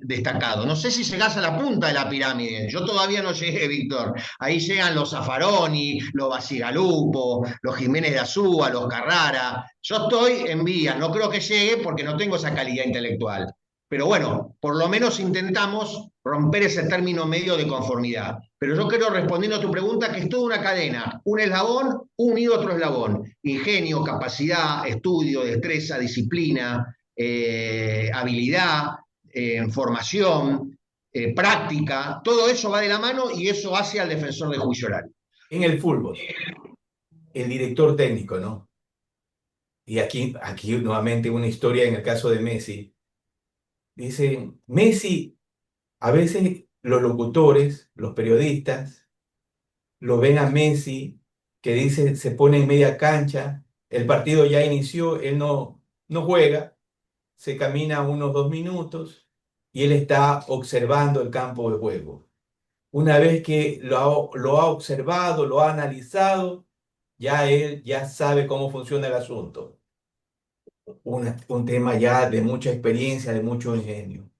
destacado. No sé si llegás a la punta de la pirámide, yo todavía no llegué, Víctor. Ahí llegan los Zaffaroni, los Basigalupo, los Jiménez de Azúa, los Carrara. Yo estoy en vías, no creo que llegue porque no tengo esa calidad intelectual. Pero bueno, por lo menos intentamos romper ese término medio de conformidad. Pero yo quiero respondiendo a tu pregunta que es toda una cadena, un eslabón unido a otro eslabón. Ingenio, capacidad, estudio, destreza, disciplina, habilidad, formación, práctica, todo eso va de la mano y eso hace al defensor de juicio oral. En el fútbol, el director técnico, ¿no? Y aquí nuevamente una historia en el caso de Messi. Dice, Messi, a veces los locutores, los periodistas, lo ven a Messi que dice, se pone en media cancha, el partido ya inició, él no juega, se camina unos 2 minutos y él está observando el campo de juego. Una vez que lo ha observado, lo ha analizado, ya él ya sabe cómo funciona el asunto. Un tema ya de mucha experiencia, de mucho ingenio.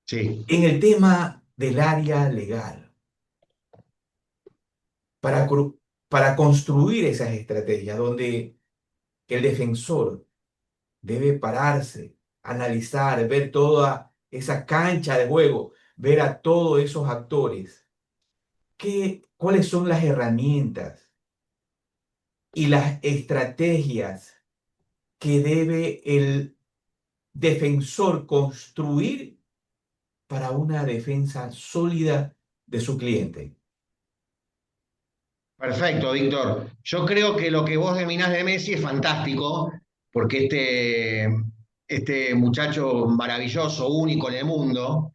Sí. En el tema del área legal, para, para construir esas estrategias donde el defensor debe pararse, analizar, ver toda esa cancha de juego, ver a todos esos actores, cuáles son las herramientas y las estrategias que debe el defensor construir para una defensa sólida de su cliente. Perfecto, Víctor. Yo creo que lo que vos dominás de Messi es fantástico, porque este muchacho maravilloso, único en el mundo,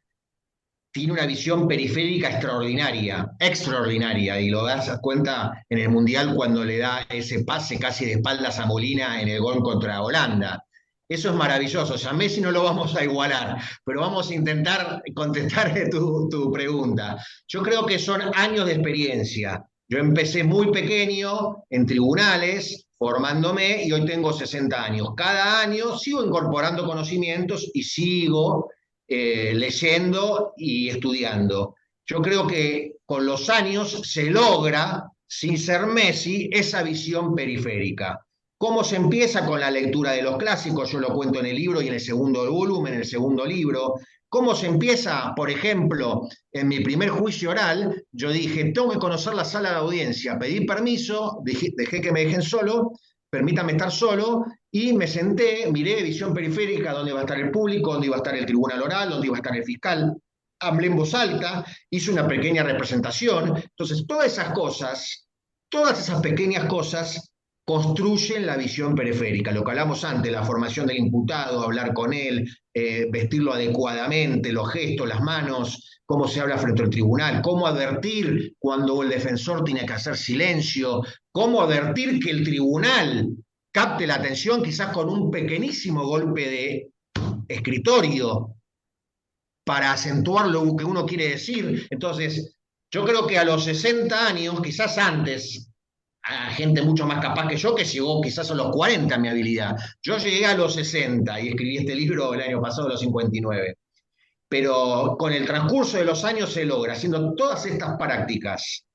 tiene una visión periférica extraordinaria, extraordinaria, y lo das cuenta en el Mundial cuando le da ese pase casi de espaldas a Molina en el gol contra Holanda. Eso es maravilloso. O sea, Messi no lo vamos a igualar, pero vamos a intentar contestar tu pregunta. Yo creo que son años de experiencia. Yo empecé muy pequeño en tribunales, formándome, y hoy tengo 60 años. Cada año sigo incorporando conocimientos y sigo leyendo y estudiando. Yo creo que con los años se logra, sin ser Messi, esa visión periférica. ¿Cómo se empieza con la lectura de los clásicos? Yo lo cuento en el libro y en el segundo volumen, en el segundo libro. ¿Cómo se empieza? Por ejemplo, en mi primer juicio oral, yo dije, tengo que conocer la sala de audiencia. Pedí permiso, dejé que me dejen solo, permítame estar solo, y me senté, miré visión periférica, dónde iba a estar el público, dónde iba a estar el tribunal oral, dónde iba a estar el fiscal. Hablé en voz alta, hice una pequeña representación. Entonces, todas esas pequeñas cosas construyen la visión periférica. Lo que hablamos antes, la formación del imputado, hablar con él, vestirlo adecuadamente, los gestos, las manos, cómo se habla frente al tribunal, cómo advertir cuando el defensor tiene que hacer silencio, cómo advertir que el tribunal capte la atención quizás con un pequeñísimo golpe de escritorio para acentuar lo que uno quiere decir. Entonces, yo creo que a los 60 años, quizás antes, a gente mucho más capaz que yo, que llegó quizás a los 40 mi habilidad. Yo llegué a los 60 y escribí este libro el año pasado, a los 59. pero con el transcurso de los años se logra, haciendo todas estas prácticas,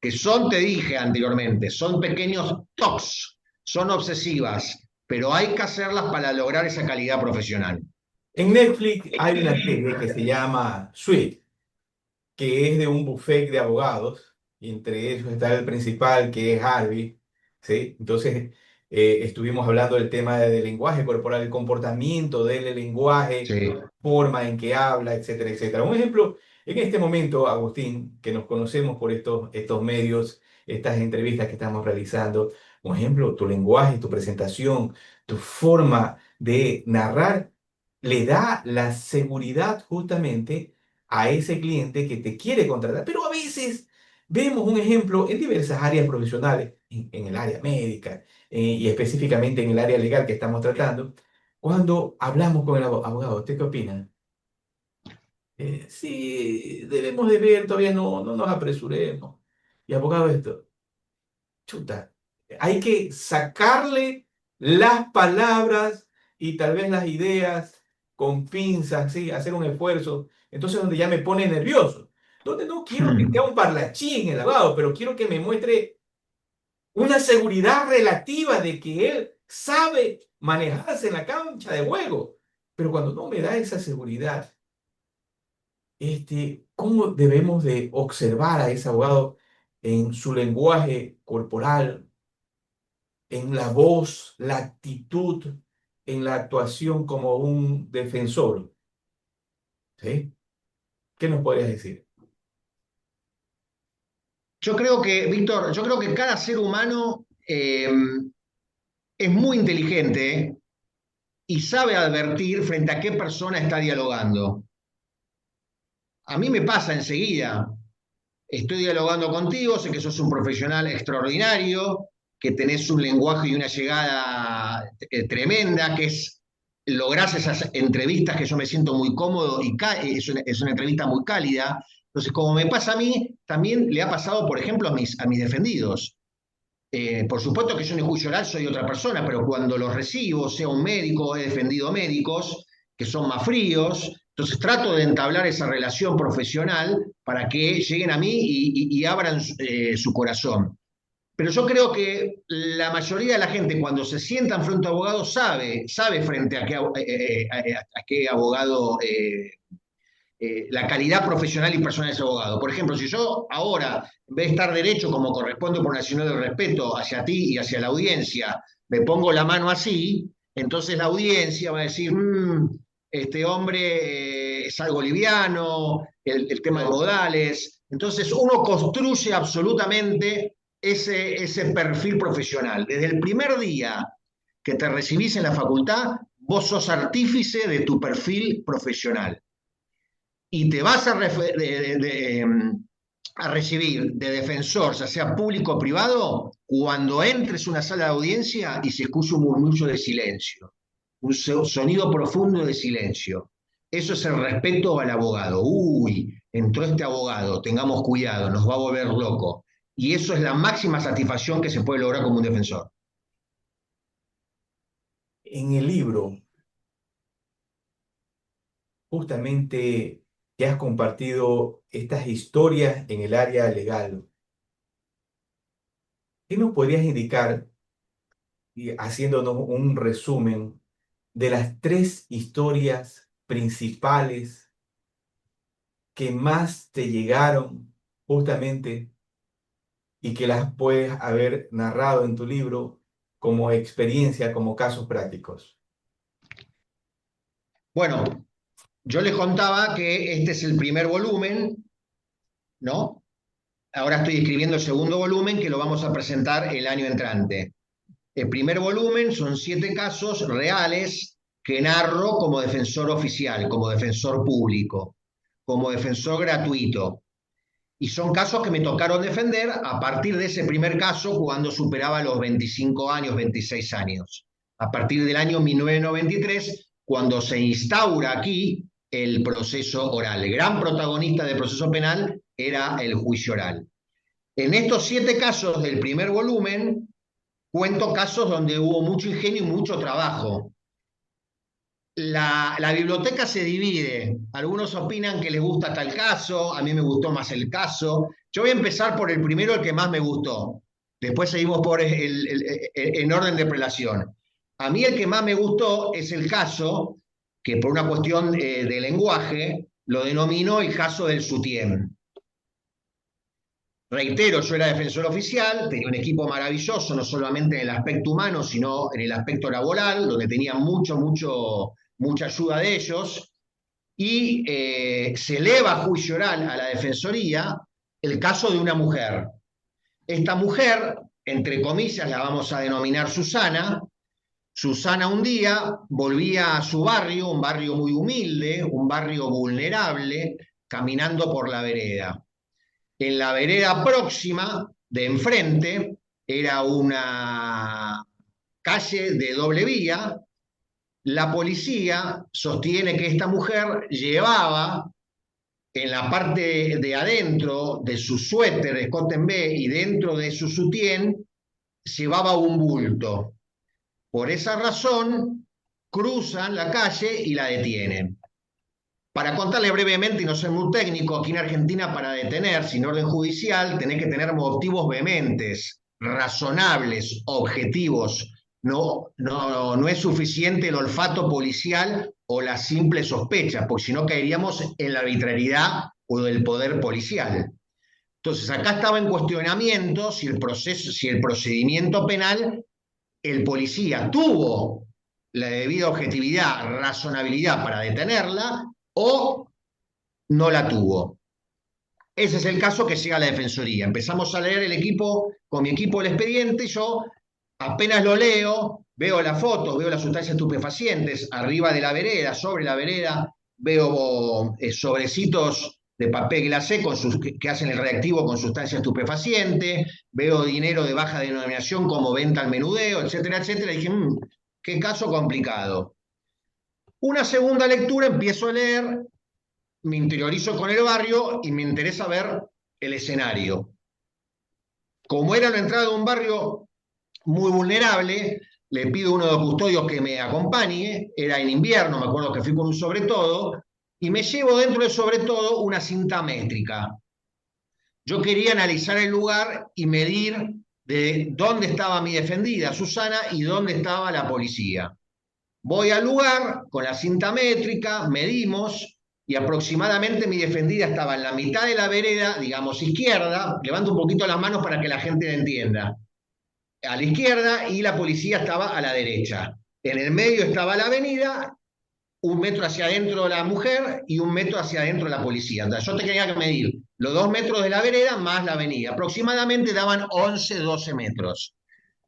que son, te dije anteriormente, son pequeños tocs, son obsesivas, pero hay que hacerlas para lograr esa calidad profesional. En Netflix hay una serie que se llama Suite, que es de un buffet de abogados, y entre ellos está el principal, que es Harvey, ¿sí? Entonces, estuvimos hablando del tema del lenguaje corporal, el comportamiento del lenguaje, Sí. forma en que habla, etcétera, etcétera. Un ejemplo, en este momento, Agustín, que nos conocemos por estos medios, estas entrevistas que estamos realizando, un ejemplo, tu lenguaje, tu presentación, tu forma de narrar, le da la seguridad justamente a ese cliente que te quiere contratar. Pero a veces vemos un ejemplo en diversas áreas profesionales, en el área médica y específicamente en el área legal que estamos tratando, cuando hablamos con el abogado. ¿Usted qué opina? Sí, debemos de ver, todavía no nos apresuremos. Y abogado, esto, chuta, hay que sacarle las palabras y tal vez las ideas con pinzas, ¿sí? Hacer un esfuerzo. Entonces, donde ya me pone nervioso, donde no quiero que sea un parlachín el abogado, pero quiero que me muestre una seguridad relativa de que él sabe manejarse en la cancha de juego. Pero cuando no me da esa seguridad, ¿cómo debemos de observar a ese abogado en su lenguaje corporal, en la voz, la actitud, en la actuación como un defensor? ¿Sí? ¿Qué nos podrías decir? Yo creo que, Víctor, yo creo que cada ser humano es muy inteligente y sabe advertir frente a qué persona está dialogando. A mí me pasa enseguida. Estoy dialogando contigo, sé que sos un profesional extraordinario, que tenés un lenguaje y una llegada tremenda, que lográs esas entrevistas que yo me siento muy cómodo y es una entrevista muy cálida. Entonces, como me pasa a mí, también le ha pasado, por ejemplo, a mis defendidos. Por supuesto que yo en el juicio oral soy otra persona, pero cuando los recibo, sea un médico, he defendido médicos que son más fríos, entonces trato de entablar esa relación profesional para que lleguen a mí y abran su corazón. Pero yo creo que la mayoría de la gente cuando se sientan frente a abogado sabe frente a qué abogado la calidad profesional y personal de ese abogado. Por ejemplo, si yo ahora, en vez de estar derecho como corresponde por nacional del respeto hacia ti y hacia la audiencia, me pongo la mano así, entonces la audiencia va a decir, este hombre es algo liviano, el tema de modales. Entonces uno construye absolutamente ese perfil profesional. Desde el primer día que te recibís en la facultad, vos sos artífice de tu perfil profesional y te vas a recibir de defensor, ya sea público o privado, cuando entres a una sala de audiencia y se escucha un murmullo de silencio, un sonido profundo de silencio. Eso es el respeto al abogado. Uy, entró este abogado, tengamos cuidado, nos va a volver loco. Y eso es la máxima satisfacción que se puede lograr como un defensor. En el libro, justamente que has compartido estas historias en el área legal, ¿qué nos podrías indicar, y haciéndonos un resumen de las tres historias principales que más te llegaron justamente y que las puedes haber narrado en tu libro como experiencia, como casos prácticos? Bueno, yo les contaba que este es el primer volumen, ¿no? Ahora estoy escribiendo el segundo volumen que lo vamos a presentar el año entrante. El primer volumen son 7 casos reales que narro como defensor oficial, como defensor público, como defensor gratuito. Y son casos que me tocaron defender a partir de ese primer caso cuando superaba los 25 años, 26 años. A partir del año 1993, cuando se instaura aquí el proceso oral. El gran protagonista del proceso penal era el juicio oral. En estos 7 casos del primer volumen, cuento casos donde hubo mucho ingenio y mucho trabajo. la biblioteca se divide. Algunos opinan que les gusta tal caso, a mí me gustó más el caso. Yo voy a empezar por el primero, el que más me gustó. Después seguimos por en orden de prelación. A mí el que más me gustó es el caso que por una cuestión de lenguaje lo denominó el caso del Sutién. Reitero, yo era defensor oficial, tenía un equipo maravilloso, no solamente en el aspecto humano, sino en el aspecto laboral, donde tenía mucha ayuda de ellos, y se eleva a juicio oral a la Defensoría el caso de una mujer. Esta mujer, entre comillas, la vamos a denominar Susana. Susana un día volvía a su barrio, un barrio muy humilde, un barrio vulnerable, caminando por la vereda. En la vereda próxima, de enfrente, era una calle de doble vía. La policía sostiene que esta mujer llevaba en la parte de adentro de su suéter, escote en B, y dentro de su sutién, llevaba un bulto. Por esa razón, cruzan la calle y la detienen. Para contarle brevemente, y no soy muy técnico, aquí en Argentina para detener sin orden judicial tenés que tener motivos vehementes, razonables, objetivos. No es suficiente el olfato policial o la simple sospecha, porque si no caeríamos en la arbitrariedad o del poder policial. Entonces, acá estaba en cuestionamiento si el procedimiento penal, el policía tuvo la debida objetividad, razonabilidad para detenerla o no la tuvo. Ese es el caso que llega a la Defensoría. Empezamos a leer con mi equipo el expediente, y yo apenas lo leo, veo las fotos, veo las sustancias estupefacientes arriba de la vereda, sobre la vereda, veo sobrecitos de papel glacé que hacen el reactivo con sustancia estupefaciente, veo dinero de baja denominación como venta al menudeo, etcétera, etcétera. Y dije, qué caso complicado. Una segunda lectura, empiezo a leer, me interiorizo con el barrio y me interesa ver el escenario. Como era la entrada de un barrio muy vulnerable, le pido a uno de los custodios que me acompañe, era en invierno, me acuerdo que fui con un sobretodo, y me llevo dentro del sobretodo una cinta métrica. Yo quería analizar el lugar y medir de dónde estaba mi defendida, Susana, y dónde estaba la policía. Voy al lugar con la cinta métrica, medimos, y aproximadamente mi defendida estaba en la mitad de la vereda, digamos izquierda, levanto un poquito las manos para que la gente la entienda, a la izquierda, y la policía estaba a la derecha. En el medio estaba la avenida, 1 metro hacia adentro la mujer y 1 metro hacia adentro la policía. Entonces yo tenía que medir los 2 metros de la vereda más la avenida. Aproximadamente daban 11, 12 metros.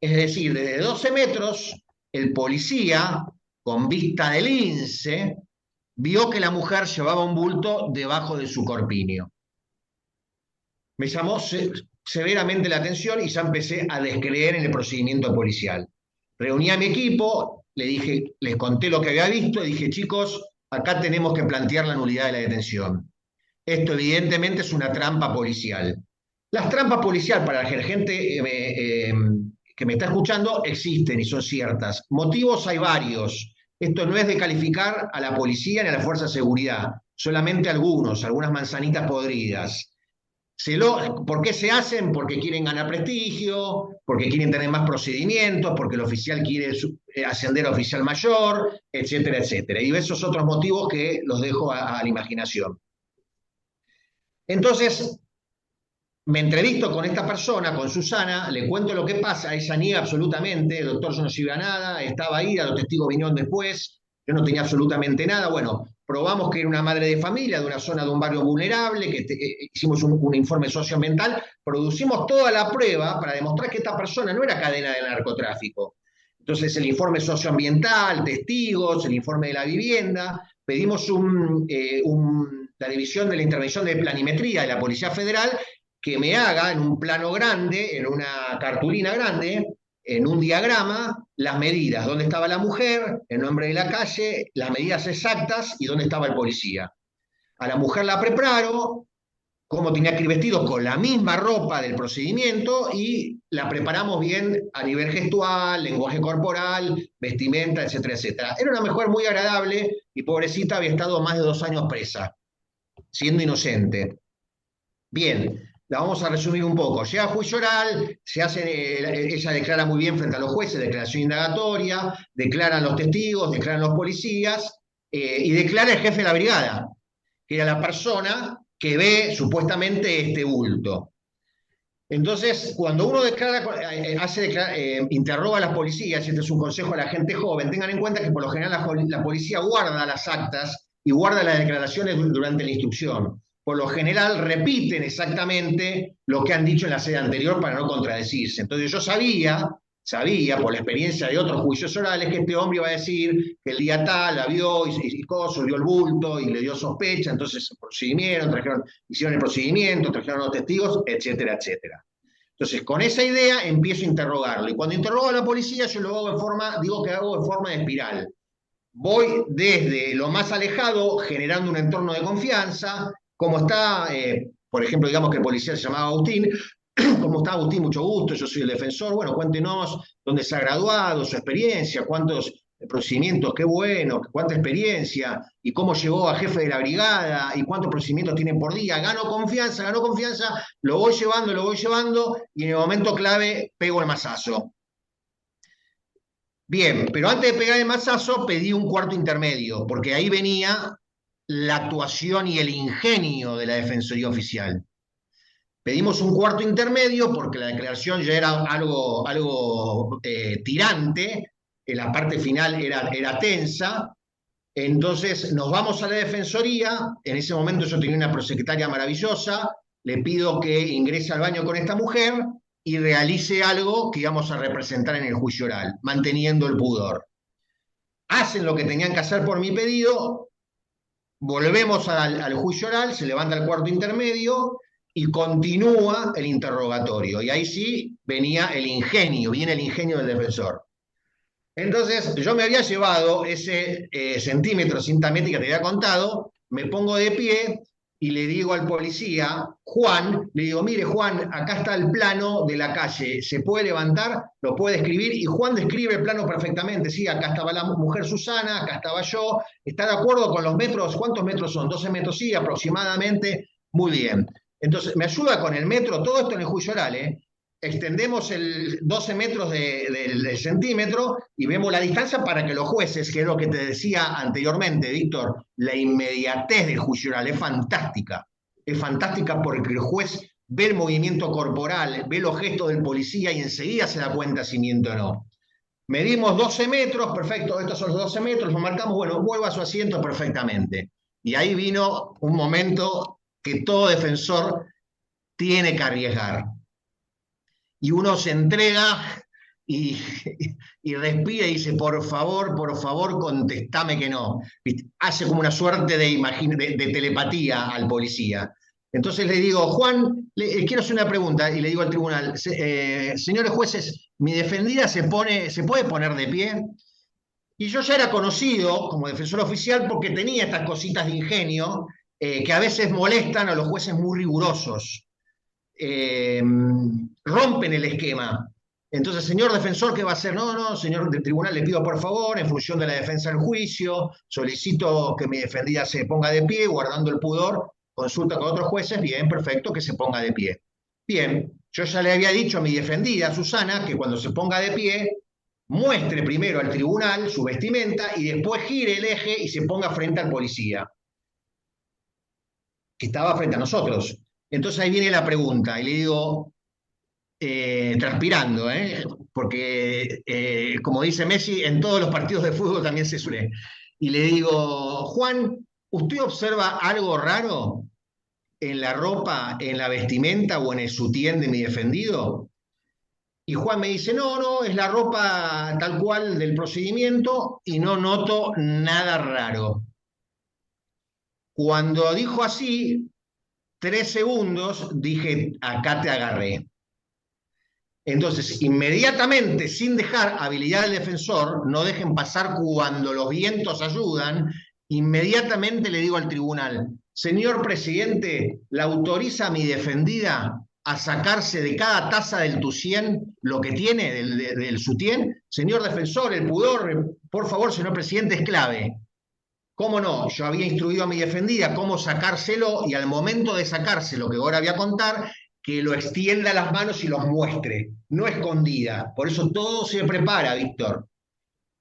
Es decir, desde 12 metros, el policía, con vista de lince, vio que la mujer llevaba un bulto debajo de su corpiño. Me llamó severamente la atención y ya empecé a descreer en el procedimiento policial. Reuní a mi equipo, les conté lo que había visto y dije, chicos, acá tenemos que plantear la nulidad de la detención. Esto evidentemente es una trampa policial. Las trampas policiales para la gente que me está escuchando existen y son ciertas. Motivos hay varios. Esto no es de calificar a la policía ni a la fuerza de seguridad, solamente algunas manzanitas podridas. ¿Por qué se hacen? Porque quieren ganar prestigio, porque quieren tener más procedimientos, porque el oficial quiere ascender a oficial mayor, etcétera, etcétera. Y esos otros motivos que los dejo a la imaginación. Entonces, me entrevisto con esta persona, con Susana, le cuento lo que pasa, ella niega absolutamente, doctor, yo no sirve a nada, estaba ahí, los testigos vinieron después, yo no tenía absolutamente nada. Bueno, probamos que era una madre de familia de una zona de un barrio vulnerable, que hicimos un informe socioambiental, producimos toda la prueba para demostrar que esta persona no era cadena de narcotráfico. Entonces el informe socioambiental, testigos, el informe de la vivienda, pedimos la división de la intervención de planimetría de la Policía Federal que me haga en un plano grande, en una cartulina grande, en un diagrama, las medidas, dónde estaba la mujer, el nombre de la calle, las medidas exactas y dónde estaba el policía. A la mujer la preparo, cómo tenía que ir vestido con la misma ropa del procedimiento y la preparamos bien a nivel gestual, lenguaje corporal, vestimenta, etcétera, etcétera. Era una mujer muy agradable y pobrecita había estado más de 2 años presa, siendo inocente. Bien, la vamos a resumir un poco. Llega a juicio oral, ella declara muy bien frente a los jueces, declaración indagatoria, declaran los testigos, declaran los policías y declara el jefe de la brigada, que era la persona que ve supuestamente este bulto. Entonces, cuando uno interroga a las policías, y este es un consejo a la gente joven, tengan en cuenta que por lo general la policía guarda las actas y guarda las declaraciones durante la instrucción. Por lo general repiten exactamente lo que han dicho en la sede anterior para no contradecirse. Entonces yo sabía por la experiencia de otros juicios orales que este hombre iba a decir que el día tal la vio y vio el bulto y le dio sospecha, entonces hicieron el procedimiento, trajeron los testigos, etcétera, etcétera. Entonces, con esa idea empiezo a interrogarlo. Y cuando interrogo a la policía, yo lo hago digo que hago en forma de espiral. Voy desde lo más alejado, generando un entorno de confianza, como está, por ejemplo, digamos que el policía se llamaba Agustín. ¿Cómo está Agustín? Mucho gusto, yo soy el defensor. Bueno, cuéntenos dónde se ha graduado, su experiencia, cuántos procedimientos, qué bueno, cuánta experiencia, y cómo llegó a jefe de la brigada, y cuántos procedimientos tienen por día. Gano confianza, lo voy llevando, y en el momento clave pego el mazazo. Bien, pero antes de pegar el mazazo pedí un cuarto intermedio, porque ahí venía la actuación y el ingenio de la Defensoría Oficial. Pedimos un cuarto intermedio porque la declaración ya era algo tirante, la parte final era tensa, entonces nos vamos a la Defensoría, en ese momento yo tenía una prosecretaria maravillosa, le pido que ingrese al baño con esta mujer y realice algo que íbamos a representar en el juicio oral, manteniendo el pudor. Hacen lo que tenían que hacer por mi pedido, volvemos al juicio oral, se levanta el cuarto intermedio y continúa el interrogatorio. Y ahí sí viene el ingenio del defensor. Entonces, yo me había llevado ese centímetro cinta métrica que te había contado, me pongo de pie y le digo al policía, Juan, le digo, mire Juan, acá está el plano de la calle, ¿se puede levantar? ¿Lo puede escribir? Y Juan describe el plano perfectamente, sí, acá estaba la mujer Susana, acá estaba yo, ¿está de acuerdo con los metros? ¿Cuántos metros son? 12 metros, sí, aproximadamente, muy bien. Entonces, me ayuda con el metro, todo esto en el juicio oral, extendemos el 12 metros del centímetro y vemos la distancia para que los jueces, que es lo que te decía anteriormente, Víctor, la inmediatez del juicio oral es fantástica porque el juez ve el movimiento corporal, ve los gestos del policía y enseguida se da cuenta si miente o no. Medimos 12 metros, perfecto, estos son los 12 metros, lo marcamos, bueno, vuelva a su asiento perfectamente. Y ahí vino un momento que todo defensor tiene que arriesgar. Y uno se entrega y respira y dice, por favor, contestame que no. Hace como una suerte de telepatía al policía. Entonces le digo, Juan, quiero hacer una pregunta, y le digo al tribunal, señores jueces, ¿mi defendida se puede poner de pie? Y yo ya era conocido como defensor oficial porque tenía estas cositas de ingenio que a veces molestan a los jueces muy rigurosos. Rompen el esquema. Entonces, señor defensor, ¿qué va a hacer? No, señor del tribunal, le pido por favor, en función de la defensa del juicio, solicito que mi defendida se ponga de pie, guardando el pudor, consulta con otros jueces, bien, perfecto, que se ponga de pie. Bien, yo ya le había dicho a mi defendida, Susana, que cuando se ponga de pie, muestre primero al tribunal su vestimenta y después gire el eje y se ponga frente al policía, que estaba frente a nosotros. Entonces ahí viene la pregunta, y le digo, transpirando, porque como dice Messi, en todos los partidos de fútbol también se suele. Y le digo, Juan, ¿usted observa algo raro en la ropa, en la vestimenta o en el sutién de mi defendido? Y Juan me dice, no, es la ropa tal cual del procedimiento y no noto nada raro. Cuando dijo así, 3 segundos, dije, acá te agarré. Entonces, inmediatamente, sin dejar habilidad al defensor, no dejen pasar cuando los vientos ayudan, inmediatamente le digo al tribunal, señor presidente, ¿la autoriza a mi defendida a sacarse de cada taza del Tucien lo que tiene, del sutién? Señor defensor, el pudor, por favor, señor presidente, es clave. ¿Cómo no? Yo había instruido a mi defendida cómo sacárselo y al momento de sacárselo, que ahora voy a contar, que lo extienda a las manos y los muestre, no escondida. Por eso todo se prepara, Víctor.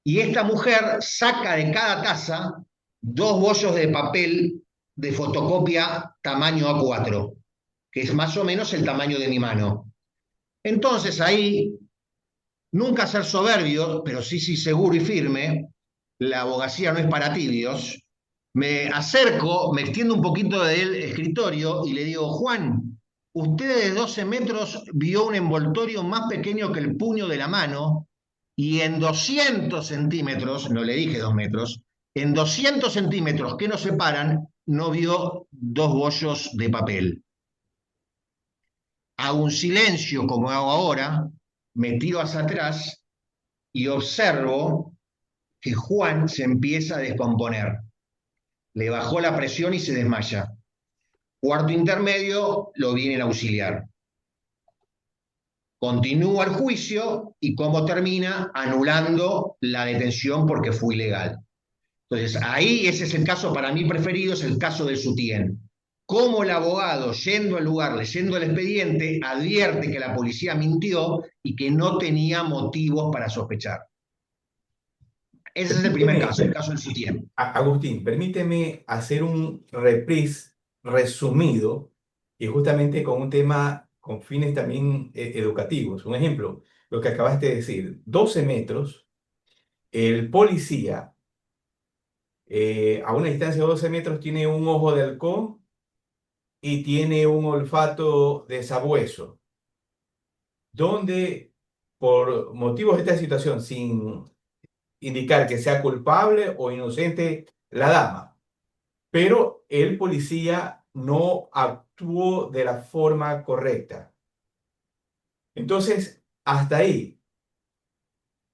Y esta mujer saca de cada taza 2 bollos de papel de fotocopia tamaño A4, que es más o menos el tamaño de mi mano. Entonces ahí, nunca ser soberbio, pero sí seguro y firme, la abogacía no es para tibios, me acerco, me extiendo un poquito del escritorio y le digo, Juan, usted de 12 metros vio un envoltorio más pequeño que el puño de la mano y en 200 centímetros, no le dije 2 metros, en 200 centímetros que nos separan, no vio 2 bollos de papel. Hago un silencio como hago ahora, me tiro hacia atrás y observo que Juan se empieza a descomponer. Le bajó la presión y se desmaya. Cuarto intermedio, lo vienen a auxiliar. Continúa el juicio y cómo termina anulando la detención porque fue ilegal. Entonces, ahí ese es el caso para mí preferido, es el caso del sutién. Cómo el abogado, yendo al lugar, leyendo el expediente, advierte que la policía mintió y que no tenía motivos para sospechar. Ese es el primer caso, el caso del sutién. Agustín, permíteme hacer un reprise resumido y justamente con un tema con fines también educativos. Un ejemplo, lo que acabaste de decir, 12 metros, el policía a una distancia de 12 metros tiene un ojo de halcón y tiene un olfato de sabueso, donde por motivos de esta situación, sin indicar que sea culpable o inocente la dama, pero el policía no actuó de la forma correcta. Entonces, hasta ahí,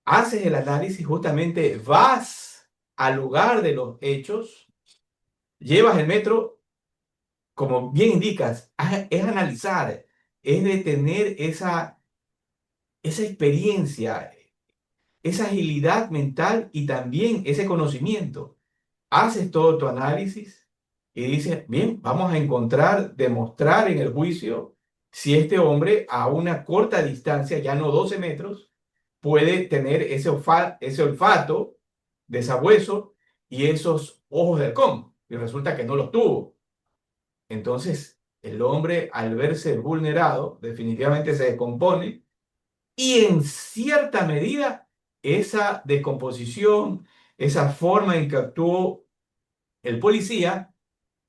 haces el análisis, justamente vas al lugar de los hechos, llevas el metro, como bien indicas, es analizar, es de tener esa experiencia, esa agilidad mental y también ese conocimiento. Haces todo tu análisis y dices, bien, vamos a encontrar, demostrar en el juicio si este hombre a una corta distancia, ya no 12 metros, puede tener ese olfato de sabueso y esos ojos de halcón. Y resulta que no los tuvo. Entonces, el hombre, al verse vulnerado, definitivamente se descompone y en cierta medida esa descomposición, esa forma en que actuó el policía,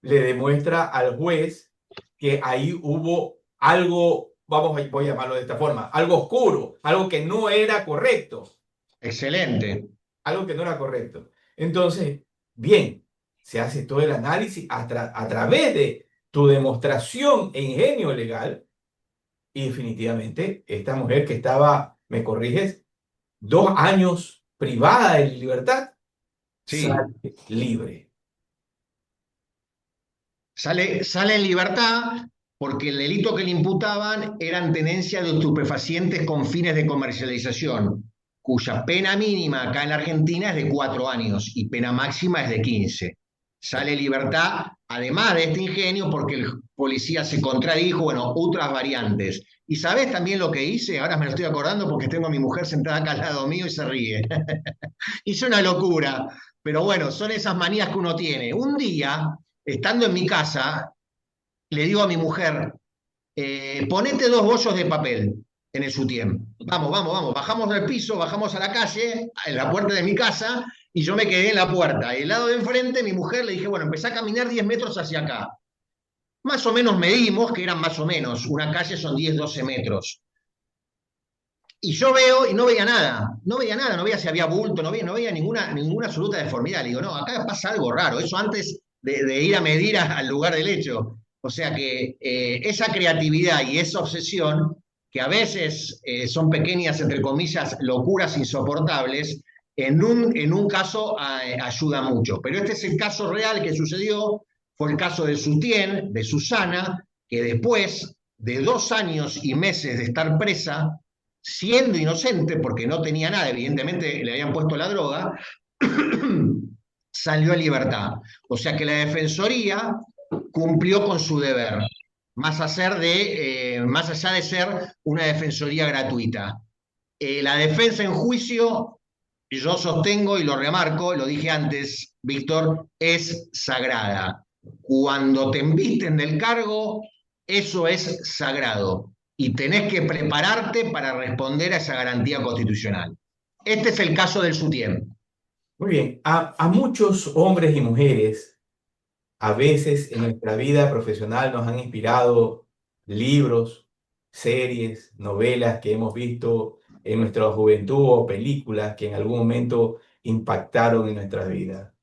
le demuestra al juez que ahí hubo algo, voy a llamarlo de esta forma, algo oscuro, algo que no era correcto. Excelente. Algo que no era correcto. Entonces, bien, se hace todo el análisis a través de tu demostración e ingenio legal y definitivamente esta mujer que estaba, me corriges, 2 años privada de libertad, Sí. sale libre. Sale en libertad porque el delito que le imputaban eran tenencia de estupefacientes con fines de comercialización, cuya pena mínima acá en la Argentina es de 4 años y pena máxima es de 15. Sale en libertad, además de este ingenio, porque el policía se contradijo, bueno, otras variantes. ¿Y sabés también lo que hice? Ahora me lo estoy acordando porque tengo a mi mujer sentada acá al lado mío y se ríe. Hice una locura, pero bueno, son esas manías que uno tiene. Un día, estando en mi casa, le digo a mi mujer, ponete 2 bollos de papel en el sutién. Vamos, vamos, vamos. Bajamos del piso, bajamos a la calle, en la puerta de mi casa, y yo me quedé en la puerta. Y del lado de enfrente, mi mujer le dije, bueno, empecé a caminar 10 metros hacia acá. Más o menos medimos, que eran más o menos, una calle son 10, 12 metros. Y yo veo y no veía nada, no veía nada, no veía si había bulto, no veía ninguna absoluta deformidad. Le digo, no, acá pasa algo raro, eso antes de ir a medir al lugar del hecho. O sea que esa creatividad y esa obsesión, que a veces son pequeñas, entre comillas, locuras insoportables, en un caso ayuda mucho. Pero este es el caso real que sucedió, fue el caso de Sutien, de Susana, que después de 2 años y meses de estar presa, siendo inocente, porque no tenía nada, evidentemente le habían puesto la droga, salió a libertad. O sea que la Defensoría cumplió con su deber, más allá de ser una defensoría gratuita. La defensa en juicio, yo sostengo y lo remarco, lo dije antes, Víctor, es sagrada. Cuando te embisten del cargo, eso es sagrado y tenés que prepararte para responder a esa garantía constitucional. Este es el caso del Sutien. Muy bien, a muchos hombres y mujeres, a veces en nuestra vida profesional nos han inspirado libros, series, novelas que hemos visto en nuestra juventud o películas que en algún momento impactaron en nuestra vida.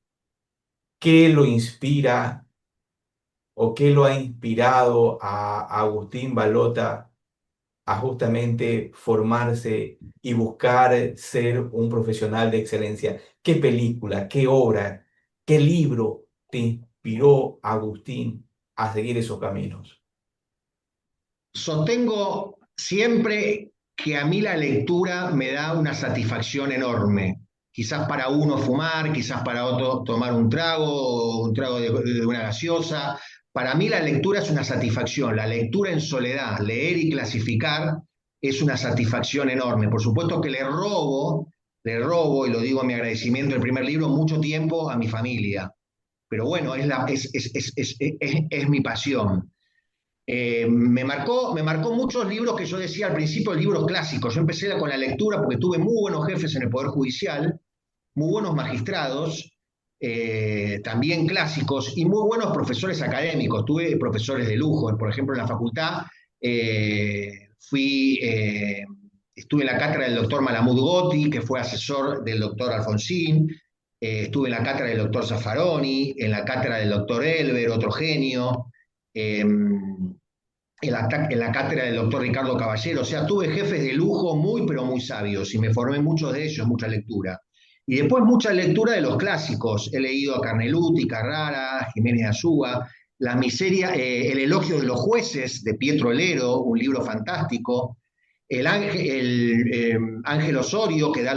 ¿Qué lo inspira o qué lo ha inspirado a Agustín Balota a justamente formarse y buscar ser un profesional de excelencia? ¿Qué película, qué obra, qué libro te inspiró, Agustín, a seguir esos caminos? Sostengo siempre que a mí la lectura me da una satisfacción enorme. Quizás para uno fumar, quizás para otro tomar un trago de una gaseosa. Para mí la lectura es una satisfacción. La lectura en soledad, leer y clasificar, es una satisfacción enorme. Por supuesto que le robo, y lo digo en mi agradecimiento del primer libro, mucho tiempo a mi familia. Pero bueno, es mi pasión. Me marcó muchos libros que yo decía al principio, libros clásicos. Yo empecé con la lectura porque tuve muy buenos jefes en el Poder Judicial, muy buenos magistrados, también clásicos, y muy buenos profesores académicos. Tuve profesores de lujo. Por ejemplo, en la facultad eh, fui, eh, estuve en la cátedra del doctor Malamud Gotti, que fue asesor del doctor Alfonsín. Estuve en la cátedra del doctor Zaffaroni, en la cátedra del doctor Elber, otro genio. Eh, en la cátedra del doctor Ricardo Caballero. O sea, tuve jefes de lujo muy, pero muy sabios y me formé muchos de ellos, mucha lectura. Y después mucha lectura de los clásicos. He leído a Carneluti, Carrara, Jiménez Azúa, La miseria, El elogio de los jueces de Pietro Lero, un libro fantástico. Ángel Osorio, que da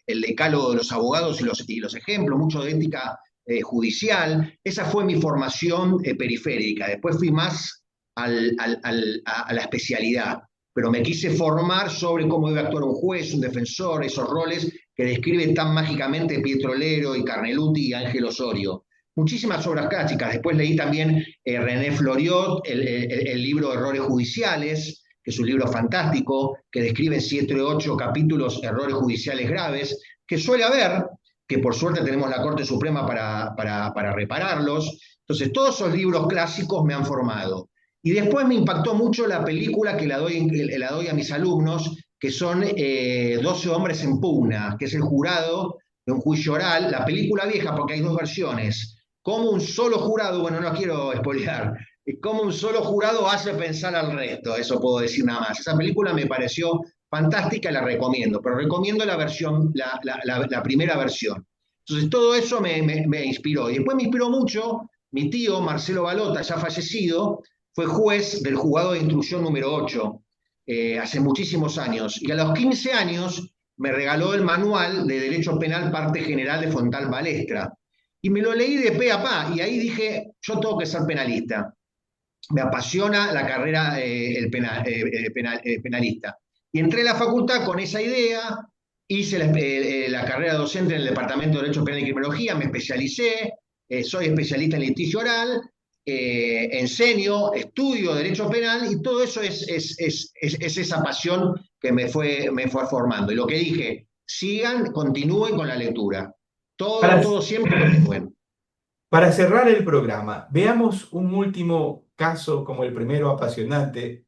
el decálogo de los abogados y los ejemplos, mucho de ética judicial. Esa fue mi formación periférica. Después fui más a la especialidad, pero me quise formar sobre cómo debe actuar un juez, un defensor, esos roles que describen tan mágicamente Pietro Lero y Carneluti y Ángel Osorio. Muchísimas obras clásicas. Después leí también René Floriot, el libro Errores Judiciales, que es un libro fantástico, que describe en 7 o 8 capítulos errores judiciales graves, que suele haber, que por suerte tenemos la Corte Suprema para repararlos. Entonces, todos esos libros clásicos me han formado. Y después me impactó mucho la película que la doy a mis alumnos, que son 12 hombres en pugna, que es el jurado de un juicio oral, la película vieja, porque hay dos versiones. Como un solo jurado, bueno, no quiero spoilear, como un solo jurado hace pensar al resto, eso puedo decir nada más. Esa película me pareció fantástica y la recomiendo, pero recomiendo la primera versión. Entonces todo eso me inspiró. Y después me inspiró mucho mi tío, Marcelo Balota, ya fallecido, fue juez del juzgado de instrucción número 8 hace muchísimos años. Y a los 15 años me regaló el manual de Derecho Penal Parte General de Fontal Balestra. Y me lo leí de pe a pa, y ahí dije, yo tengo que ser penalista. Me apasiona la carrera penalista. Y entré a la facultad con esa idea, hice la carrera docente en el Departamento de Derecho Penal y Criminología, me especialicé, soy especialista en litigio oral, enseño, estudio derecho penal y todo eso es esa pasión que me fue formando. Y lo que dije, continúen con la lectura. Para, Todo siempre continúen. para cerrar el programa, veamos un último caso como el primero apasionante,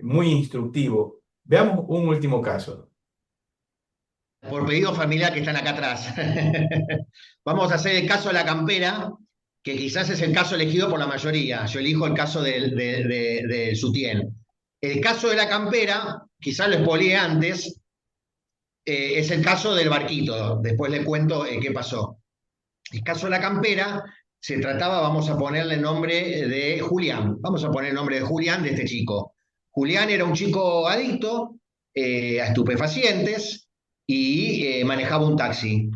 muy instructivo. Veamos un último caso. Por pedido familiar que están acá atrás. Vamos a hacer el caso de la campera, que quizás es el caso elegido por la mayoría. Yo elijo el caso del Sutien. El caso de la campera, quizás lo expolié antes, es el caso del barquito. Después les cuento qué pasó. El caso de la campera se trataba, vamos a ponerle nombre de Julián, vamos a poner el nombre de Julián de este chico. Julián era un chico adicto a estupefacientes y manejaba un taxi.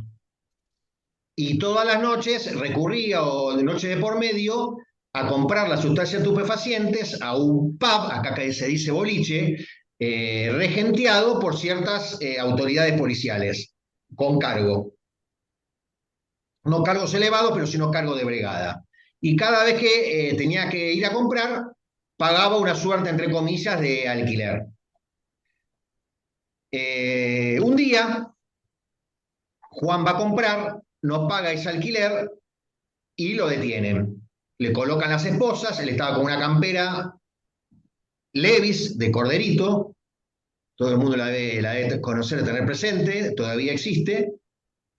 Y todas las noches recurría, o de noche de por medio, a comprar las sustancias estupefacientes a un pub, acá que se dice boliche, regenteado por ciertas autoridades policiales, con cargo. No cargos elevados, pero sino cargo de brigada. Y cada vez que tenía que ir a comprar, pagaba una suerte, entre comillas, de alquiler. Un día, Juan va a comprar, no paga ese alquiler y lo detienen. Le colocan las esposas, él estaba con una campera Levis de corderito, todo el mundo la debe conocer, de tener presente, todavía existe,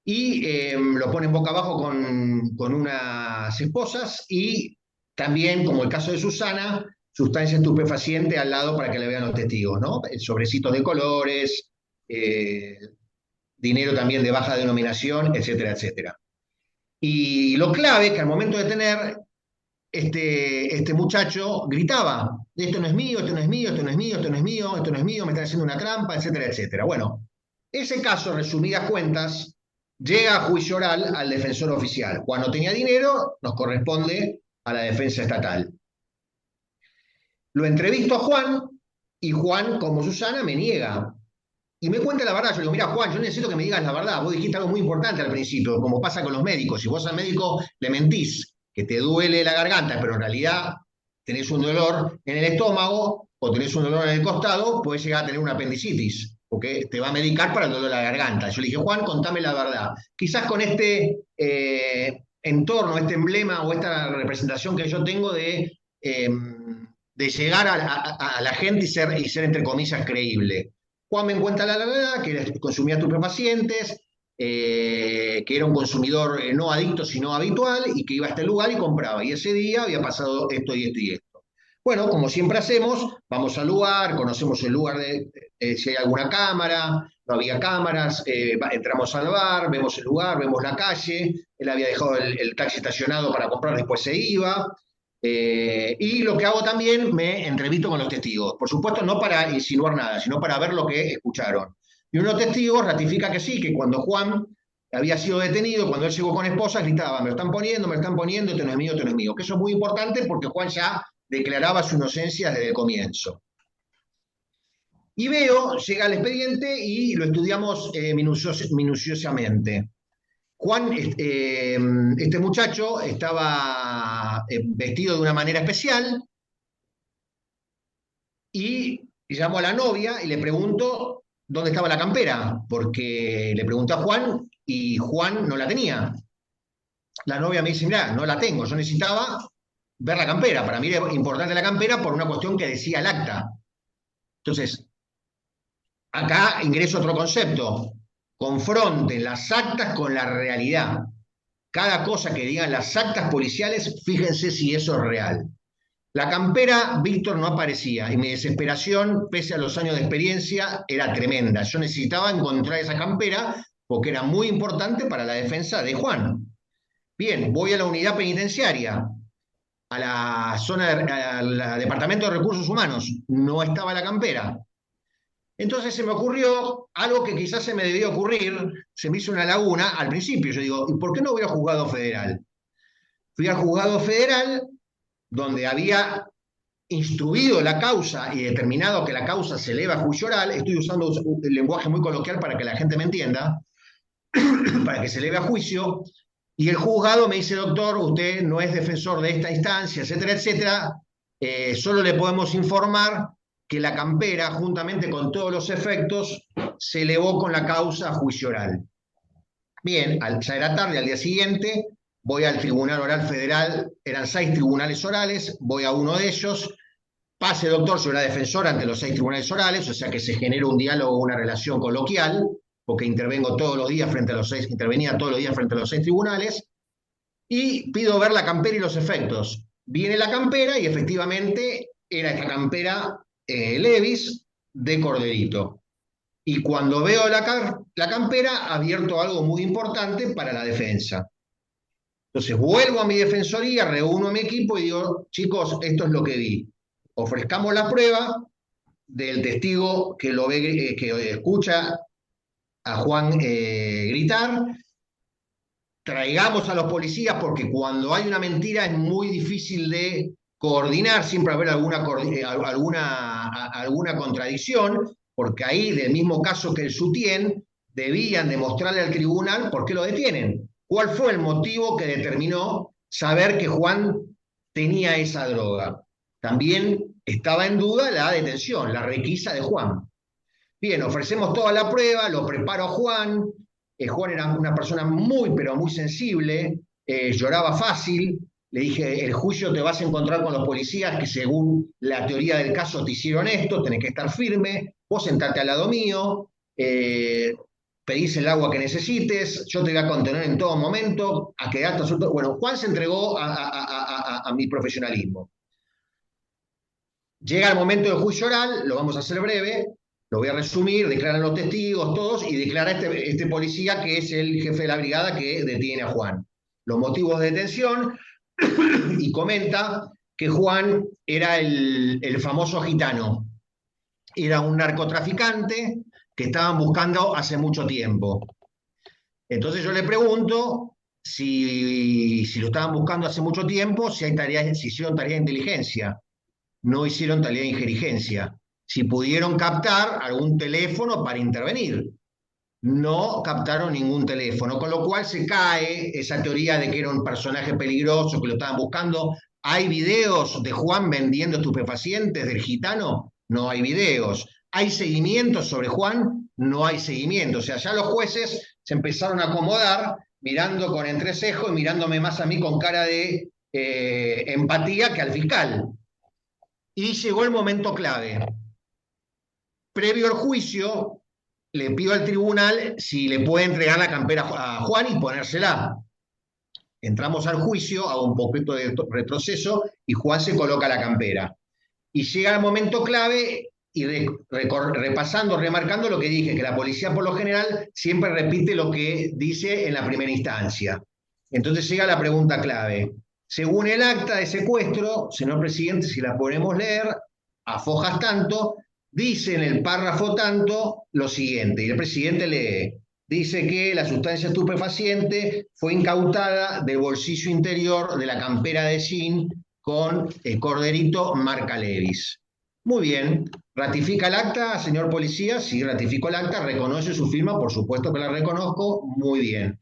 y lo ponen boca abajo con unas esposas y también, como el caso de Susana, sustancia estupefaciente al lado para que le vean los testigos, ¿no? Sobrecitos de colores, dinero también de baja denominación, etcétera, etcétera. Y lo clave es que al momento de tener este muchacho gritaba, esto no es mío, esto no es mío, esto no es mío, esto no es mío, esto no es mío, me están haciendo una trampa, etcétera, etcétera. Bueno, ese caso, resumidas cuentas, llega a juicio oral al defensor oficial. Cuando tenía dinero, nos corresponde a la defensa estatal. Lo entrevisto a Juan y Juan, como Susana, me niega. Y me cuenta la verdad. Yo le digo, mira, Juan, yo necesito que me digas la verdad. Vos dijiste algo muy importante al principio, como pasa con los médicos. Si vos al médico le mentís que te duele la garganta, pero en realidad tenés un dolor en el estómago o tenés un dolor en el costado, podés llegar a tener una apendicitis, porque te va a medicar para el dolor de la garganta. Yo le dije, Juan, contame la verdad. Quizás con este entorno, este emblema o esta representación que yo tengo de llegar a la gente y ser, entre comillas, creíble. Juan me cuenta la verdad, que consumía estupefacientes, que era un consumidor no adicto, sino habitual, y que iba a este lugar y compraba. Y ese día había pasado esto y esto y esto. Bueno, como siempre hacemos, vamos al lugar, conocemos el lugar si hay alguna cámara, no había cámaras, entramos al bar, vemos el lugar, vemos la calle, él había dejado el taxi estacionado para comprar, después se iba. Y lo que hago también, me entrevisto con los testigos. Por supuesto, no para insinuar nada, sino para ver lo que escucharon. Y uno de los testigos ratifica que sí, que cuando Juan había sido detenido, cuando él llegó con esposa, gritaba, me lo están poniendo, esto no es mío, esto no es mío. Que eso es muy importante porque Juan ya declaraba su inocencia desde el comienzo. Y veo, llega el expediente y lo estudiamos minuciosamente. Juan, este muchacho, estaba vestido de una manera especial y llamó a la novia y le preguntó dónde estaba la campera, porque le preguntó a Juan y Juan no la tenía. La novia me dice, mira, no la tengo, yo necesitaba ver la campera. Para mí era importante la campera por una cuestión que decía el acta. Entonces, acá ingreso otro concepto. Confronten las actas con la realidad. Cada cosa que digan las actas policiales, fíjense si eso es real. La campera, Víctor no aparecía y mi desesperación, pese a los años de experiencia, era tremenda. Yo necesitaba encontrar esa campera porque era muy importante para la defensa de Juan. Bien, voy a la unidad penitenciaria, a la zona, al departamento de recursos humanos, no estaba la campera. Entonces se me ocurrió algo que quizás se me debía ocurrir, se me hizo una laguna al principio. Yo digo, ¿y por qué no voy al juzgado federal? Fui al juzgado federal, donde había instruido la causa y determinado que la causa se eleva a juicio oral. Estoy usando un lenguaje muy coloquial para que la gente me entienda, para que se eleve a juicio. Y el juzgado me dice, doctor, usted no es defensor de esta instancia, etcétera, etcétera. Solo le podemos informar que la campera, juntamente con todos los efectos, se elevó con la causa a juicio oral. Bien, ya era tarde, al día siguiente, voy al Tribunal Oral Federal, eran 6 tribunales orales, voy a uno de ellos, pase doctor, soy la defensora ante los 6 tribunales orales, o sea que se genera un diálogo, una relación coloquial, porque intervengo todos los días frente a los 6, intervenía todos los días frente a los 6 tribunales, y pido ver la campera y los efectos. Viene la campera y efectivamente era esta campera Levis de corderito. Y cuando veo la campera, advierto algo muy importante para la defensa. Entonces vuelvo a mi defensoría, reúno a mi equipo y digo, chicos, esto es lo que vi. Ofrezcamos la prueba del testigo que lo ve, que escucha a Juan gritar, traigamos a los policías porque cuando hay una mentira es muy difícil de coordinar, siempre va a haber alguna contradicción, porque ahí, del mismo caso que el Sutién, debían demostrarle al tribunal por qué lo detienen. ¿Cuál fue el motivo que determinó saber que Juan tenía esa droga? También estaba en duda la detención, la requisa de Juan. Bien, ofrecemos toda la prueba, lo preparo a Juan. Juan era una persona muy, pero muy sensible, lloraba fácil. Le dije, el juicio te vas a encontrar con los policías que según la teoría del caso te hicieron esto, tenés que estar firme, vos sentarte al lado mío, pedís el agua que necesites, yo te voy a contener en todo momento, a quedarte asunto. Bueno, Juan se entregó a mi profesionalismo. Llega el momento del juicio oral, lo vamos a hacer breve, lo voy a resumir, declaran los testigos todos y declara este policía que es el jefe de la brigada que detiene a Juan. Los motivos de detención y comenta que Juan era el famoso gitano, era un narcotraficante que estaban buscando hace mucho tiempo. Entonces yo le pregunto si lo estaban buscando hace mucho tiempo, si hicieron tarea de inteligencia. No hicieron tarea de inteligencia. Si pudieron captar algún teléfono para intervenir. No captaron ningún teléfono, con lo cual se cae esa teoría de que era un personaje peligroso, que lo estaban buscando. ¿Hay videos de Juan vendiendo estupefacientes del gitano? No hay videos. ¿Hay seguimientos sobre Juan? No hay seguimiento. O sea, ya los jueces se empezaron a acomodar, mirando con entrecejo y mirándome más a mí con cara de empatía que al fiscal. Y llegó el momento clave. Previo al juicio, le pido al tribunal si le puede entregar la campera a Juan y ponérsela. Entramos al juicio, hago un poquito de retroceso y Juan se coloca la campera. Y llega el momento clave y repasando, remarcando lo que dije, que la policía por lo general siempre repite lo que dice en la primera instancia. Entonces llega la pregunta clave. Según el acta de secuestro, señor presidente, si la podemos leer, a fojas tanto, dice en el párrafo tanto lo siguiente, y el presidente lee, dice que la sustancia estupefaciente fue incautada del bolsillo interior de la campera de jean con el corderito marca Levis. Muy bien, ¿ratifica el acta, señor policía? Sí, ratifico el acta, reconoce su firma, por supuesto que la reconozco, muy bien.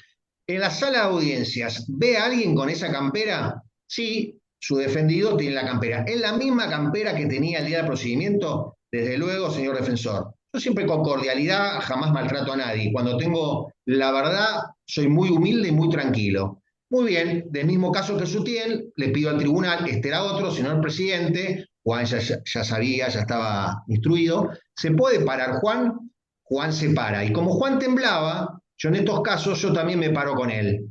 En la sala de audiencias, ¿ve a alguien con esa campera? Sí, su defendido tiene la campera. ¿Es la misma campera que tenía el día del procedimiento? Desde luego, señor defensor. Yo siempre con cordialidad, jamás maltrato a nadie. Cuando tengo la verdad, soy muy humilde y muy tranquilo. Muy bien, del mismo caso que Sutién, le pido al tribunal, este era otro, señor presidente, Juan ya sabía, ya estaba instruido, ¿se puede parar Juan? Juan se para. Y como Juan temblaba, yo en estos casos yo también me paro con él.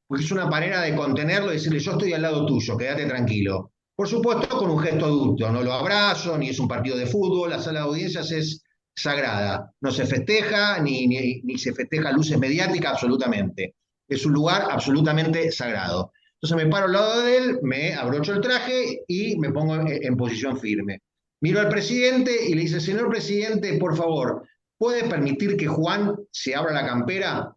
Porque es una manera de contenerlo y decirle, yo estoy al lado tuyo, quédate tranquilo. Por supuesto, con un gesto adulto, no lo abrazo, ni es un partido de fútbol, la sala de audiencias es sagrada. No se festeja, ni se festeja luces mediáticas, absolutamente. Es un lugar absolutamente sagrado. Entonces me paro al lado de él, me abrocho el traje y me pongo en posición firme. Miro al presidente y le dice, señor presidente, por favor, ¿puede permitir que Juan se abra la campera?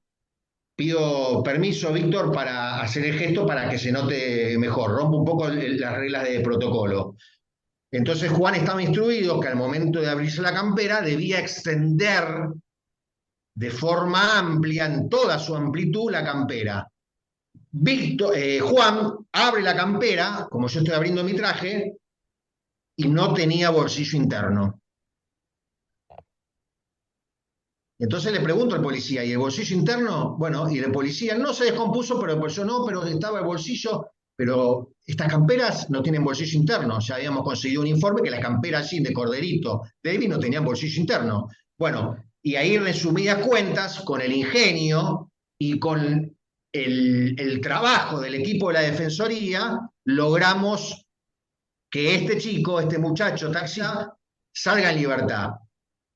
Pido permiso, Víctor, para hacer el gesto para que se note mejor. Rompo un poco las reglas de protocolo. Entonces Juan estaba instruido que al momento de abrirse la campera debía extender de forma amplia, en toda su amplitud, la campera. Juan abre la campera, como yo estoy abriendo mi traje, y no tenía bolsillo interno. Entonces le pregunto al policía, ¿y el bolsillo interno? Bueno, y el policía no se descompuso, pero por eso no, pero estaba el bolsillo, pero estas camperas no tienen bolsillo interno. Ya habíamos conseguido un informe que las camperas así de corderito David no tenían bolsillo interno. Bueno, y ahí resumidas cuentas, con el ingenio y con el trabajo del equipo de la Defensoría, logramos que este chico, este muchacho taxista, salga en libertad.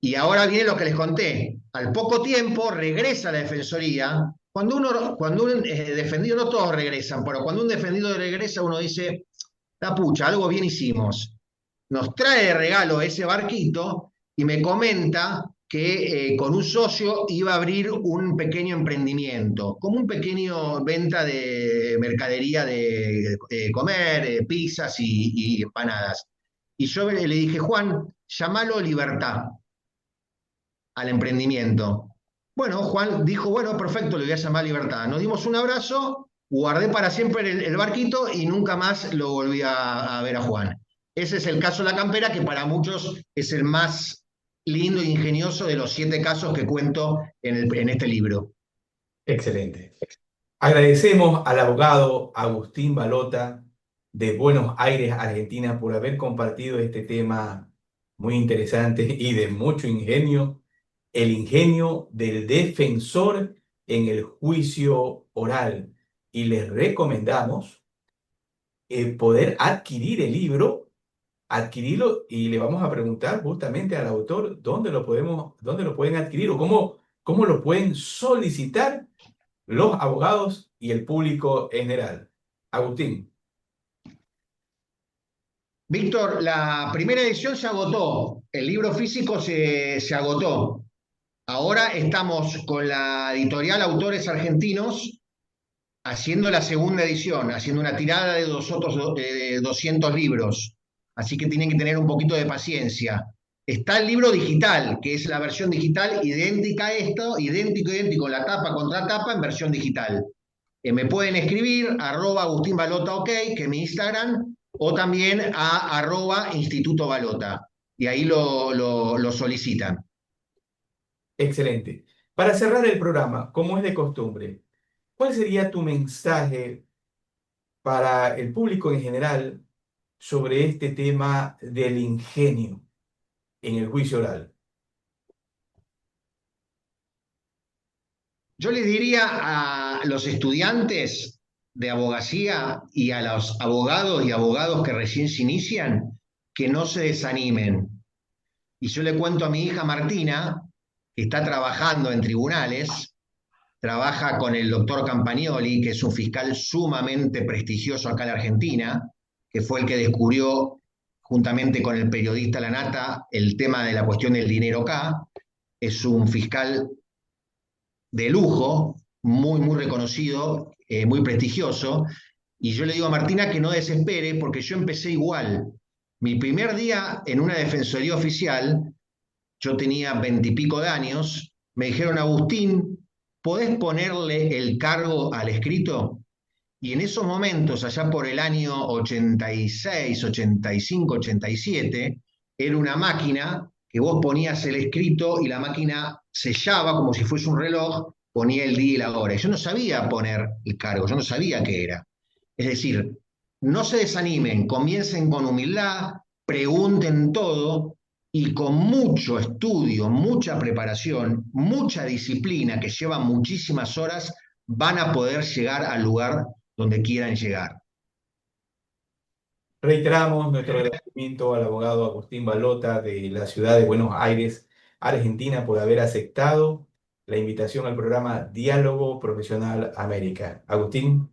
Y ahora viene lo que les conté. Al poco tiempo regresa a la Defensoría. Cuando un defendido, no todos regresan, pero cuando un defendido regresa, uno dice, la pucha, algo bien hicimos. Nos trae de regalo ese barquito y me comenta que con un socio iba a abrir un pequeño emprendimiento, como un pequeño venta de mercadería de comer, pizzas y empanadas. Y yo le dije, Juan, llamalo Libertad al emprendimiento. Bueno, Juan dijo, bueno, perfecto, le voy a llamar Libertad. Nos dimos un abrazo, guardé para siempre el barquito y nunca más lo volví a ver a Juan. Ese es el caso de la campera, que para muchos es el más lindo e ingenioso de los 7 casos que cuento en este libro. Excelente. Agradecemos al abogado Agustín Balota de Buenos Aires, Argentina, por haber compartido este tema muy interesante y de mucho ingenio, el ingenio del defensor en el juicio oral. Y les recomendamos poder adquirir el libro, adquirirlo y le vamos a preguntar justamente al autor dónde lo pueden adquirir o cómo lo pueden solicitar los abogados y el público en general. Agustín. Víctor, la primera edición se agotó, el libro físico se agotó. Ahora estamos con la editorial Autores Argentinos haciendo la segunda edición, haciendo una tirada de 200 libros. Así que tienen que tener un poquito de paciencia. Está el libro digital, que es la versión digital idéntica a esto, idéntico, la tapa contra tapa en versión digital. Me pueden escribir @Agustín Balota OK, que es mi Instagram, o también a @Instituto Balota. Y ahí lo solicitan. Excelente. Para cerrar el programa, como es de costumbre, ¿cuál sería tu mensaje para el público en general sobre este tema del ingenio en el juicio oral? Yo les diría a los estudiantes de abogacía y a los abogados y abogados que recién se inician que no se desanimen. Y yo le cuento a mi hija Martina, que está trabajando en tribunales, trabaja con el doctor Campagnoli, que es un fiscal sumamente prestigioso acá en la Argentina, que fue el que descubrió, juntamente con el periodista Lanata, el tema de la cuestión del dinero acá. Es un fiscal de lujo, muy reconocido, muy prestigioso. Y yo le digo a Martina que no desespere porque yo empecé igual. Mi primer día en una defensoría oficial, yo tenía 20 y pico de años, me dijeron, Agustín, ¿podés ponerle el cargo al escrito? Y en esos momentos, allá por el año 86, 85, 87, era una máquina que vos ponías el escrito y la máquina sellaba como si fuese un reloj, ponía el día y la hora. Y yo no sabía poner el cargo, yo no sabía qué era. Es decir, no se desanimen, comiencen con humildad, pregunten todo y con mucho estudio, mucha preparación, mucha disciplina que lleva muchísimas horas, van a poder llegar al lugar donde quieran llegar. Reiteramos nuestro agradecimiento al abogado Agustín Balota de la ciudad de Buenos Aires, Argentina, por haber aceptado la invitación al programa Diálogo Profesional América. Agustín.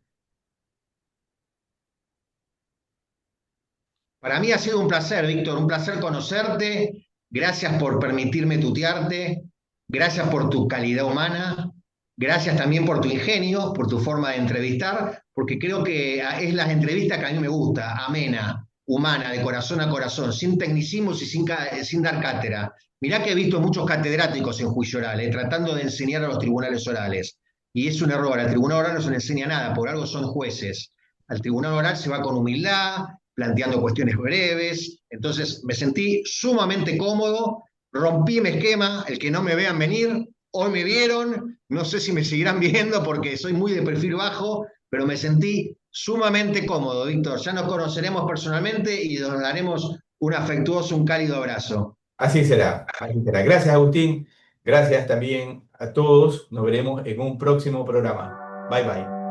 Para mí ha sido un placer, Víctor, un placer conocerte. Gracias por permitirme tutearte. Gracias por tu calidad humana. Gracias también por tu ingenio, por tu forma de entrevistar, porque creo que es la entrevista que a mí me gusta, amena, humana, de corazón a corazón, sin tecnicismos y sin dar cátedra. Mirá que he visto muchos catedráticos en juicio oral, tratando de enseñar a los tribunales orales. Y es un error, al tribunal oral no se le enseña nada, por algo son jueces. Al tribunal oral se va con humildad, planteando cuestiones breves. Entonces me sentí sumamente cómodo, rompí mi esquema, el que no me vean venir, hoy me vieron, no sé si me seguirán viendo porque soy muy de perfil bajo, pero me sentí sumamente cómodo, Víctor. Ya nos conoceremos personalmente y nos daremos un afectuoso, un cálido abrazo. Así será, así será. Gracias, Agustín. Gracias también a todos. Nos veremos en un próximo programa. Bye bye.